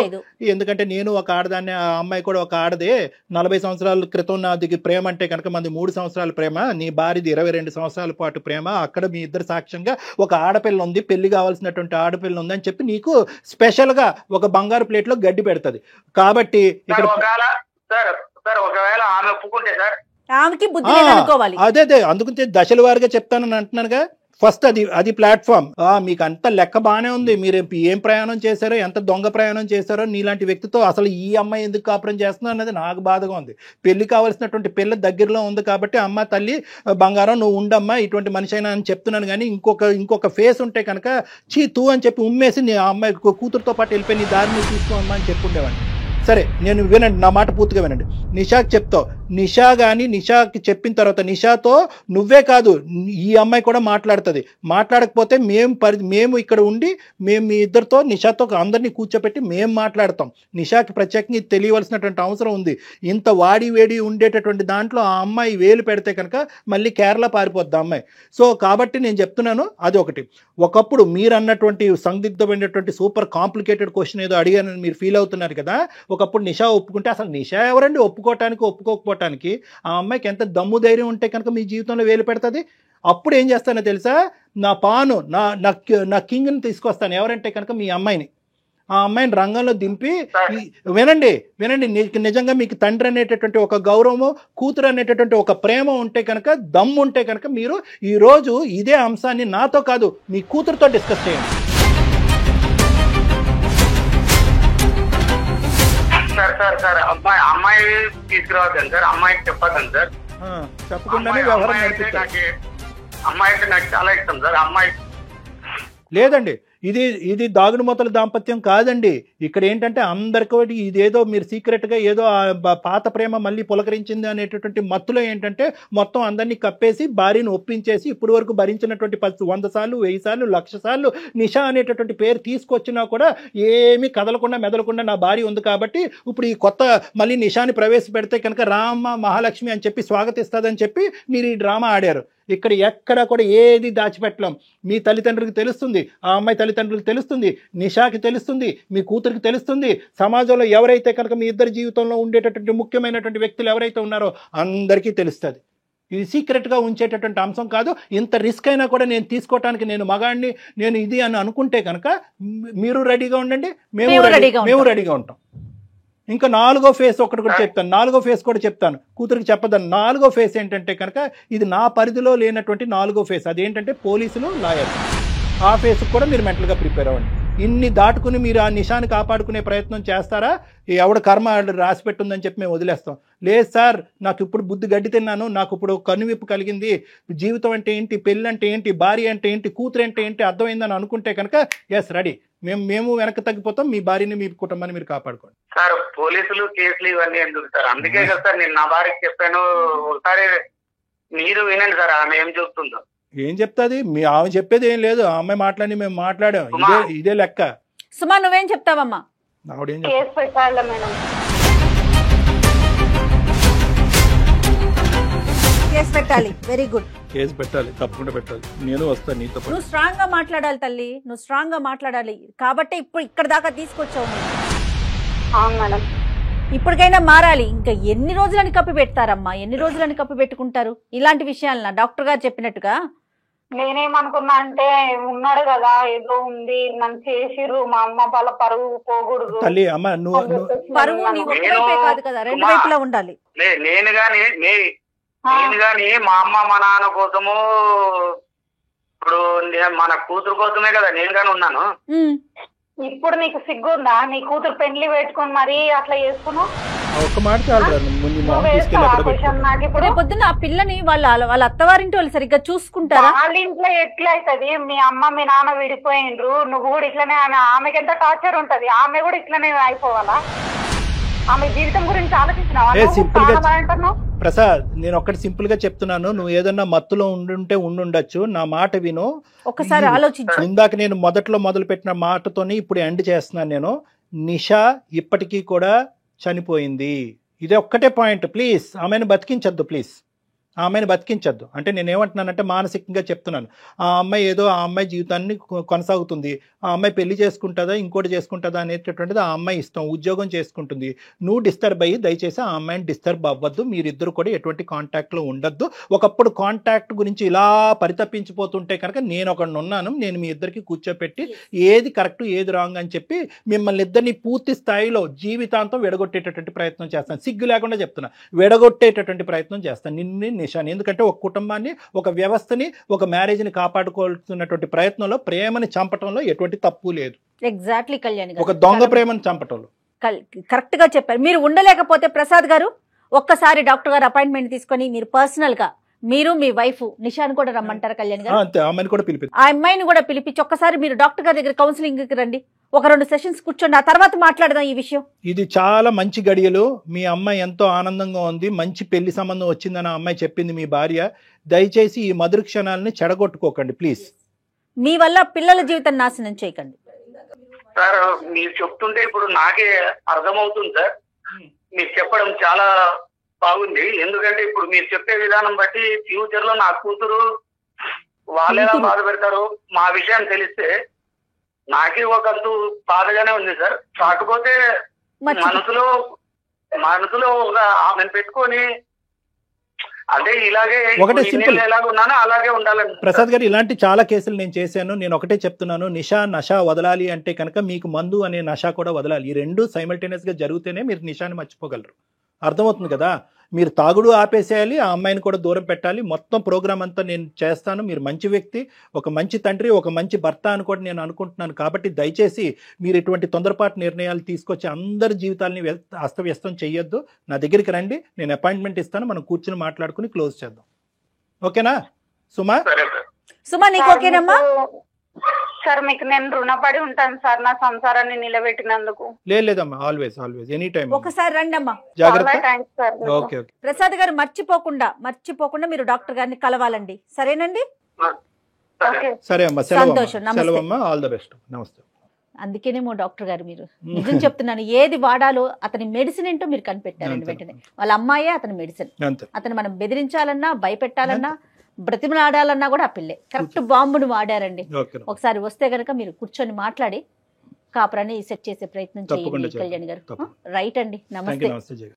Speaker 3: ఎందుకంటే నేను ఒక ఆడదాన్ని, ఆ అమ్మాయి కూడా ఒక ఆడదే. 40 సంవత్సరాల క్రితం నాది ప్రేమ అంటే కనుక మంది 3 సంవత్సరాల ప్రేమ, నీ భార్యది 22 సంవత్సరాల పాటు ప్రేమ. అక్కడ మీ ఇద్దరు సాక్ష్యంగా ఒక ఆడపిల్ల ఉంది, పెళ్లి కావాల్సినటువంటి ఆడపిల్ల ఉంది అని చెప్పి నీకు స్పెషల్గా ఒక బంగారు ప్లేట్లో గడ్డి పెడుతుంది. కాబట్టి ఇక్కడ
Speaker 6: ఒకవేళ ఆమె ఒప్పుకుంటే సార్
Speaker 2: ఆమెకి బుద్ధి లేదనుకోవాలి.
Speaker 3: అదే అందుకని దశల వారిగా చెప్తానని అంటున్నానుగా. ఫస్ట్ అది ప్లాట్ఫామ్. మీకు అంత లెక్క బాగానే ఉంది, మీరు ఏం ప్రయాణం చేశారో, ఎంత దొంగ ప్రయాణం చేశారో, నీలాంటి వ్యక్తితో అసలు ఈ అమ్మాయి ఎందుకు కాపురం చేస్తున్నా అనేది నాకు బాధగా ఉంది. పెళ్లి కావాల్సినటువంటి పిల్ల దగ్గరలో ఉంది కాబట్టి అమ్మ తల్లి బంగారం నువ్వు ఉండమ్మా ఇటువంటి మనిషి అయినా అని చెప్తున్నాను. కానీ ఇంకొక ఫేస్ ఉంటే కనుక తూ అని చెప్పి ఉమ్మేసి నీ అమ్మాయి కూతురుతో పాటు వెళ్ళిపోయి నీ దారిని తీసుకోమ్మా అని చెప్పుండేవాడిని. సరే, నేను వినండి, నా మాట పూర్తిగా వినండి. నిషాకి చెప్తావు. నిషాకి చెప్పిన తర్వాత నిషాతో నువ్వే కాదు ఈ అమ్మాయి కూడా మాట్లాడుతుంది. మాట్లాడకపోతే మేము ఇక్కడ ఉండి మేము మీ ఇద్దరితో నిషాతో అందరినీ కూర్చోపెట్టి మేము మాట్లాడతాం. నిషాకి ప్రత్యేకంగా తెలియవలసినటువంటి అవసరం ఉంది. ఇంత వాడి వేడి ఉండేటటువంటి దాంట్లో ఆ అమ్మాయి వేలు పెడితే కనుక మళ్ళీ కేరళ పారిపోద్ది ఆ అమ్మాయి. సో కాబట్టి నేను చెప్తున్నాను, అది ఒకటి. ఒకప్పుడు మీరు అన్నటువంటి సందిగ్ధమైనటువంటి సూపర్ కాంప్లికేటెడ్ క్వశ్చన్ ఏదో అడిగానని మీరు ఫీల్ అవుతున్నారు కదా. ఒకప్పుడు నిషా ఒప్పుకుంటే అసలు నిషా ఎవరండి ఒప్పుకోవటానికి ఒప్పుకోకపోవటానికి? ఆ అమ్మాయికి ఎంత దమ్ము ధైర్యం ఉంటే కనుక మీ జీవితంలో వేలు పెడుతుంది. అప్పుడు ఏం చేస్తానో తెలుసా, నా పాను నా కింగ్ని తీసుకొస్తాను. ఎవరంటే కనుక మీ అమ్మాయిని. ఆ అమ్మాయిని రంగంలో దింపి వినండి నిజంగా మీకు తండ్రి అనేటటువంటి ఒక గౌరవము, కూతురు అనేటటువంటి ఒక ప్రేమ ఉంటే కనుక, దమ్ము ఉంటే కనుక మీరు ఈరోజు ఇదే అంశాన్ని నాతో కాదు మీ కూతురుతో డిస్కస్ చేయండి.
Speaker 6: సార్ అమ్మాయి తీసుకురావద్దండి సార్, అమ్మాయికి చెప్పద్దండి సార్.
Speaker 3: చెప్పకుండానే వ్యవహారం
Speaker 6: అమ్మాయి అంటే నాకు చాలా ఇష్టం సార్. అమ్మాయి
Speaker 3: లేదండి, ఇది దాగుడు మూతల దాంపత్యం కాదండి. ఇక్కడ ఏంటంటే అందరికీ ఇదేదో మీరు సీక్రెట్గా ఏదో పాత ప్రేమ మళ్ళీ పులకరించింది అనేటటువంటి మత్తులో ఏంటంటే మొత్తం అందరినీ కప్పేసి భార్యను ఒప్పించేసి ఇప్పుడు వరకు భరించినటువంటి 100 సార్లు 1000 సార్లు 1,00,000 సార్లు నిషా అనేటటువంటి పేరు తీసుకొచ్చినా కూడా ఏమీ కదలకుండా మెదలకుండా నా భార్య ఉంది కాబట్టి ఇప్పుడు ఈ కొత్త మళ్ళీ నిషాని ప్రవేశపెడితే కనుక రామ మహాలక్ష్మి అని చెప్పి స్వాగతిస్తుందని చెప్పి మీరు ఈ డ్రామా ఆడారు. ఇక్కడ ఎక్కడ కూడా ఏది దాచిపెట్టలేం. మీ తల్లిదండ్రులకు తెలుస్తుంది, ఆ అమ్మాయి తల్లిదండ్రులకు తెలుస్తుంది, నిషాకి తెలుస్తుంది, మీ కూతురికి తెలుస్తుంది, సమాజంలో ఎవరైతే కనుక మీ ఇద్దరి జీవితంలో ఉండేటటువంటి ముఖ్యమైనటువంటి వ్యక్తులు ఎవరైతే ఉన్నారో అందరికీ తెలుస్తుంది. ఇది సీక్రెట్గా ఉంచేటటువంటి అంశం కాదు. ఇంత రిస్క్ అయినా కూడా నేను తీసుకోవటానికి నేను మగాడిని నేను ఇది అని అనుకుంటే కనుక మీరు రెడీగా ఉండండి, మేము రెడీగా ఉంటాం. ఇంకా 4వ ఫేస్ ఒకటి కూడా చెప్తాను, 4వ ఫేస్ కూడా చెప్తాను, కూతురికి చెప్పదని. 4వ ఫేస్ ఏంటంటే కనుక ఇది నా పరిధిలో లేనటువంటి 4వ ఫేస్. అదేంటంటే పోలీసులు, లాయర్లు. ఆ ఫేస్కి కూడా మీరు మెంటల్గా ప్రిపేర్ అవ్వండి. ఇన్ని దాటుకుని మీరు ఆ నిషాని కాపాడుకునే ప్రయత్నం చేస్తారా? ఎవడ కర్మ రాసి పెట్టుందని చెప్పి మేము వదిలేస్తాం. లేదు సార్, నాకు ఇప్పుడు బుద్ధి గడ్డి తిన్నాను, నాకు ఇప్పుడు కనువిప్పు కలిగింది, జీవితం అంటే ఏంటి, పెళ్ళి అంటే ఏంటి, భార్య అంటే ఏంటి, కూతురు అంటే ఏంటి అర్థమైందని అనుకుంటే కనుక ఎస్ రెడీ, మేము వెనక్కి తగ్గిపోతాం, మీ భార్యని మీ కుటుంబాన్ని మీరు కాపాడుకోండి.
Speaker 6: సార్ పోలీసులు కేసులు ఇవన్నీ ఎందుకు సార్? అందుకే కదా సార్ నేను నా భార్యకి చెప్పాను, ఒకసారి మీరు వినండి సార్ ఆమె ఏం చెప్తుందో.
Speaker 3: ఏం చెప్తాది? ఆమె చెప్పేది ఏం లేదు, ఆ అమ్మాయి మాట్లాడి మేము మాట్లాడాం, ఇదే లెక్క.
Speaker 2: సుమా నువ్వేం చెప్తావమ్మా?
Speaker 3: ఆవిడేం
Speaker 4: కేసు పెట్టాలి మేడం.
Speaker 2: కేసు పెట్టాలి. Very good.
Speaker 3: కేసు పెట్టాలి, తప్పకుండా పెట్టాలి. నేను వస్తాను నీతో పాటు.
Speaker 2: నువ్వు స్ట్రాంగ్ గా మాట్లాడాలి తల్లి, నువ్వు స్ట్రాంగ్ గా మాట్లాడాలి కాబట్టి ఇప్పుడు ఇక్కడ దాకా తీసుకొచ్చావు.
Speaker 4: అవును మేడం.
Speaker 2: ఇప్పటికైనా మారాలి. ఇంకా ఎన్ని రోజులని కప్పి పెడతారమ్మా, ఎన్ని రోజులని కప్పి పెట్టుకుంటారు ఇలాంటి విషయాలన్నా? డాక్టర్ గారు చెప్పినట్టుగా
Speaker 4: నేనేమనుకున్నా అంటే ఉన్నాడు కదా ఏదో ఉంది నన్ను చేసిర్రు, మా అమ్మ వాళ్ళ పరువు పోకూడదు.
Speaker 3: తల్లి అమ్మ
Speaker 2: పరువు నీ ఒక్కవైపే కాదు కదా, రెండు వైపులా ఉండాలి.
Speaker 6: నేను గాని మా అమ్మ మా నాన్న కోసము ఇప్పుడు మన కూతురు కోసమే కదా నేను గాని ఉన్నాను.
Speaker 4: ఇప్పుడు నీకు సిగ్గుందా? నీ కూతురు పెండ్లి పెట్టుకుని మరి అట్లా చేసుకున్నావు?
Speaker 3: ఒక మాట
Speaker 2: పొద్దున్న ఆ పిల్లని వాళ్ళ అత్తవారింటి వాళ్ళు సరిగ్గా చూసుకుంటారా?
Speaker 4: వాళ్ళ ఇంట్లో ఎట్లా అవుతుంది? మీ అమ్మ మీ నాన్న విడిపోయిండ్రు, నువ్వు కూడా ఇట్లనే. ఆమెకి ఎంత టార్చర్ ఉంటది, ఆమె కూడా ఇట్లనే అయిపోవాలా? ఆమె జీవితం గురించి ఆలోచించినావా?
Speaker 3: ప్రసాద్, నేను ఒకటి సింపుల్ గా చెప్తున్నాను, నువ్వు ఏదన్నా మత్తులో ఉండుండొచ్చు, నా మాట విను
Speaker 2: ఒకసారి ఆలోచించు.
Speaker 3: ఇందాక నేను మొదలు పెట్టిన మాటతోని ఇప్పుడు ఎండ్ చేస్తున్నాను. నేను నిషా ఇప్పటికీ కూడా చనిపోయింది, ఇదే ఒక్కటే పాయింట్. ప్లీజ్ ఆమెను బతికించద్దు, ప్లీజ్ ఆమెను బతికించద్దు. అంటే నేను ఏమంటున్నానంటే మానసికంగా చెప్తున్నాను. ఆ అమ్మాయి ఏదో ఆ అమ్మాయి జీవితాన్ని కొనసాగుతుంది, ఆ అమ్మాయి పెళ్లి చేసుకుంటుందా ఇంకోటి చేసుకుంటుందా అనేటటువంటిది ఆ అమ్మాయి ఇష్టం, ఉద్యోగం చేసుకుంటుంది. నువ్వు డిస్టర్బ్ అయ్యి దయచేసి ఆ అమ్మాయిని డిస్టర్బ్ అవ్వద్దు, మీరిద్దరు కూడా ఎటువంటి కాంటాక్ట్లో ఉండద్దు. ఒకప్పుడు కాంటాక్ట్ గురించి ఇలా పరితపించిపోతుంటే కనుక నేను ఒకడిని ఉన్నాను, నేను మీ ఇద్దరికి కూర్చోపెట్టి ఏది కరెక్ట్ ఏది రాంగ్ అని చెప్పి మిమ్మల్ని ఇద్దరిని పూర్తి స్థాయిలో జీవితాంతం విడగొట్టేటటువంటి ప్రయత్నం చేస్తాను. సిగ్గు లేకుండా చెప్తున్నా, విడగొట్టేటటువంటి ప్రయత్నం చేస్తాను నిన్ను నిషాని. ఎందుకంటే ఒక కుటుంబాన్ని, ఒక వ్యవస్థని, ఒక మ్యారేజ్ని కాపాడుకోవాల్సినటువంటి ప్రయత్నంలో ప్రేమని చంపటంలో ఎటువంటి తప్పు లేదు.
Speaker 2: ఎగ్జాక్ట్లీ కళ్యాణ్ గారు,
Speaker 3: ఒక దొంగ ప్రేమను చంపటంలో
Speaker 2: కరెక్ట్ గా చెప్పారు. మీరు ఉండలేకపోతే ప్రసాద్ గారు ఒక్కసారి డాక్టర్ గారు అపాయింట్మెంట్ తీసుకొని మీరు పర్సనల్ గా మీరు మీ వైఫ్ నిషాని కూడా రమ్మంటారు కళ్యాణ్ గారు?
Speaker 3: అంతే, అమ్మాయిని కూడా పిలిపి
Speaker 2: ఆ అమ్మాయిని కూడా పిలిపించి ఒక్కసారి మీరు డాక్టర్ గారి దగ్గర కౌన్సిలింగ్ కి రండి, ఒక 2 సెషన్స్ కూర్చోండి, ఆ తర్వాత మాట్లాడదాం ఈ విషయం.
Speaker 3: ఇది చాలా మంచి గడియలు. మీ అమ్మాయి ఎంతో ఆనందంగా ఉంది, మంచి పెళ్లి సంబంధం వచ్చిందని ఆ అమ్మాయి చెప్పింది మీ భార్య. దయచేసి ఈ మధుర క్షణాలని చెడగొట్టుకోకండి ప్లీజ్.
Speaker 2: మీ వల్ల పిల్లల జీవితం నాశనం చేయకండి.
Speaker 6: సార్ మీరు చెప్తుంటే ఇప్పుడు నాకే అర్థమవుతుంది సార్, మీరు చెప్పడం చాలా బాగుంది. ఎందుకంటే ఇప్పుడు మీరు చెప్పే విధానం బట్టి ఫ్యూచర్ లో నా కూతురు వాళ్ళు ఎలా బాధ పెడతారు మా విషయం తెలిస్తే నాకే ఒకంతు బాధగానే ఉంది సార్. కాకపోతే మనసులో ఒక ఆమెను పెట్టుకొని అదే ఇలాగే
Speaker 3: ఒకటే సింపుల్
Speaker 6: ఎలాగున్నానో అలాగే ఉండాలని.
Speaker 3: ప్రసాద్ గారు, ఇలాంటి చాలా కేసులు నేను చేశాను. నేను ఒకటే చెప్తున్నాను, నష వదలాలి అంటే కనుక మీకు మందు అనే నష కూడా వదలాలి. ఈ రెండు సైమల్టేనియస్ గా జరిగితేనే మీరు నిషాని మర్చిపోగలరు. అర్థమవుతుంది కదా? మీరు తాగుడు ఆపేసేయాలి, ఆ అమ్మాయిని కూడా దూరం పెట్టాలి. మొత్తం ప్రోగ్రామ్ అంతా నేను చేస్తాను. మీరు మంచి వ్యక్తి, ఒక మంచి తండ్రి, ఒక మంచి భర్త అని కూడా నేను అనుకుంటున్నాను. కాబట్టి దయచేసి మీరు ఇటువంటి తొందరపాటు నిర్ణయాలు తీసుకొచ్చి అందరి జీవితాలని అస్తవ్యస్తం చెయ్యొద్దు. నా దగ్గరికి రండి, నేను అపాయింట్మెంట్ ఇస్తాను, మనం కూర్చుని మాట్లాడుకుని క్లోజ్ చేద్దాం. ఓకేనా సుమా?
Speaker 2: సుమా నీకు ఓకేనమ్మా?
Speaker 4: సార్ మీకు నేను రుణపడి ఉంటాను సార్ నా సంసారాన్ని నిలబెట్టినందుకు.
Speaker 3: లేదమ్మా, ఆల్వేస్ ఆల్వేస్ ఎనీ టైం.
Speaker 2: ఒకసారి రండి అమ్మా.
Speaker 4: చాలా
Speaker 3: జాగ్రత్త.
Speaker 4: Thanks sir.
Speaker 3: Okay okay.
Speaker 2: Prasad గారు మర్చిపోకుండా మీరు డాక్టర్ గారిని కలవాలండి, సరేనండి?
Speaker 4: ఓకే
Speaker 3: సరే అమ్మా,
Speaker 2: సంతోషం, నమస్తే.
Speaker 3: సెలవమ్మా, ఆల్ ద బెస్ట్. నమస్తే.
Speaker 2: అందుకేనేమో డాక్టర్ గారు మీరు నిజం చెప్తున్నాను, ఏది వాడాలో అతని మెడిసిన్ ఏంటో మీరు కనిపెట్టారండి వెంటనే. వాళ్ళ అమ్మాయే అతని మెడిసిన్.
Speaker 3: అంతే.
Speaker 2: అతను మనం బెదిరించాలన్నా, భయపెట్టాలన్నా, బ్రతిమలాడాలన్నా కూడా ఆ పిల్లే కరెక్ట్ బాంబును వాడారండి.
Speaker 3: ఓకే.
Speaker 2: ఒకసారి వస్తే గనక మీరు కూర్చొని మాట్లాడి కాపురాన్ని సెట్ చేసే ప్రయత్నం
Speaker 3: తప్పకుండా
Speaker 2: చేయండి కళ్యాణ్ గారు.
Speaker 3: తప్పకుండా.
Speaker 2: రైట్ అండి,
Speaker 3: థాంక్యూ.
Speaker 2: నమస్తే.
Speaker 3: నమస్తే జయ.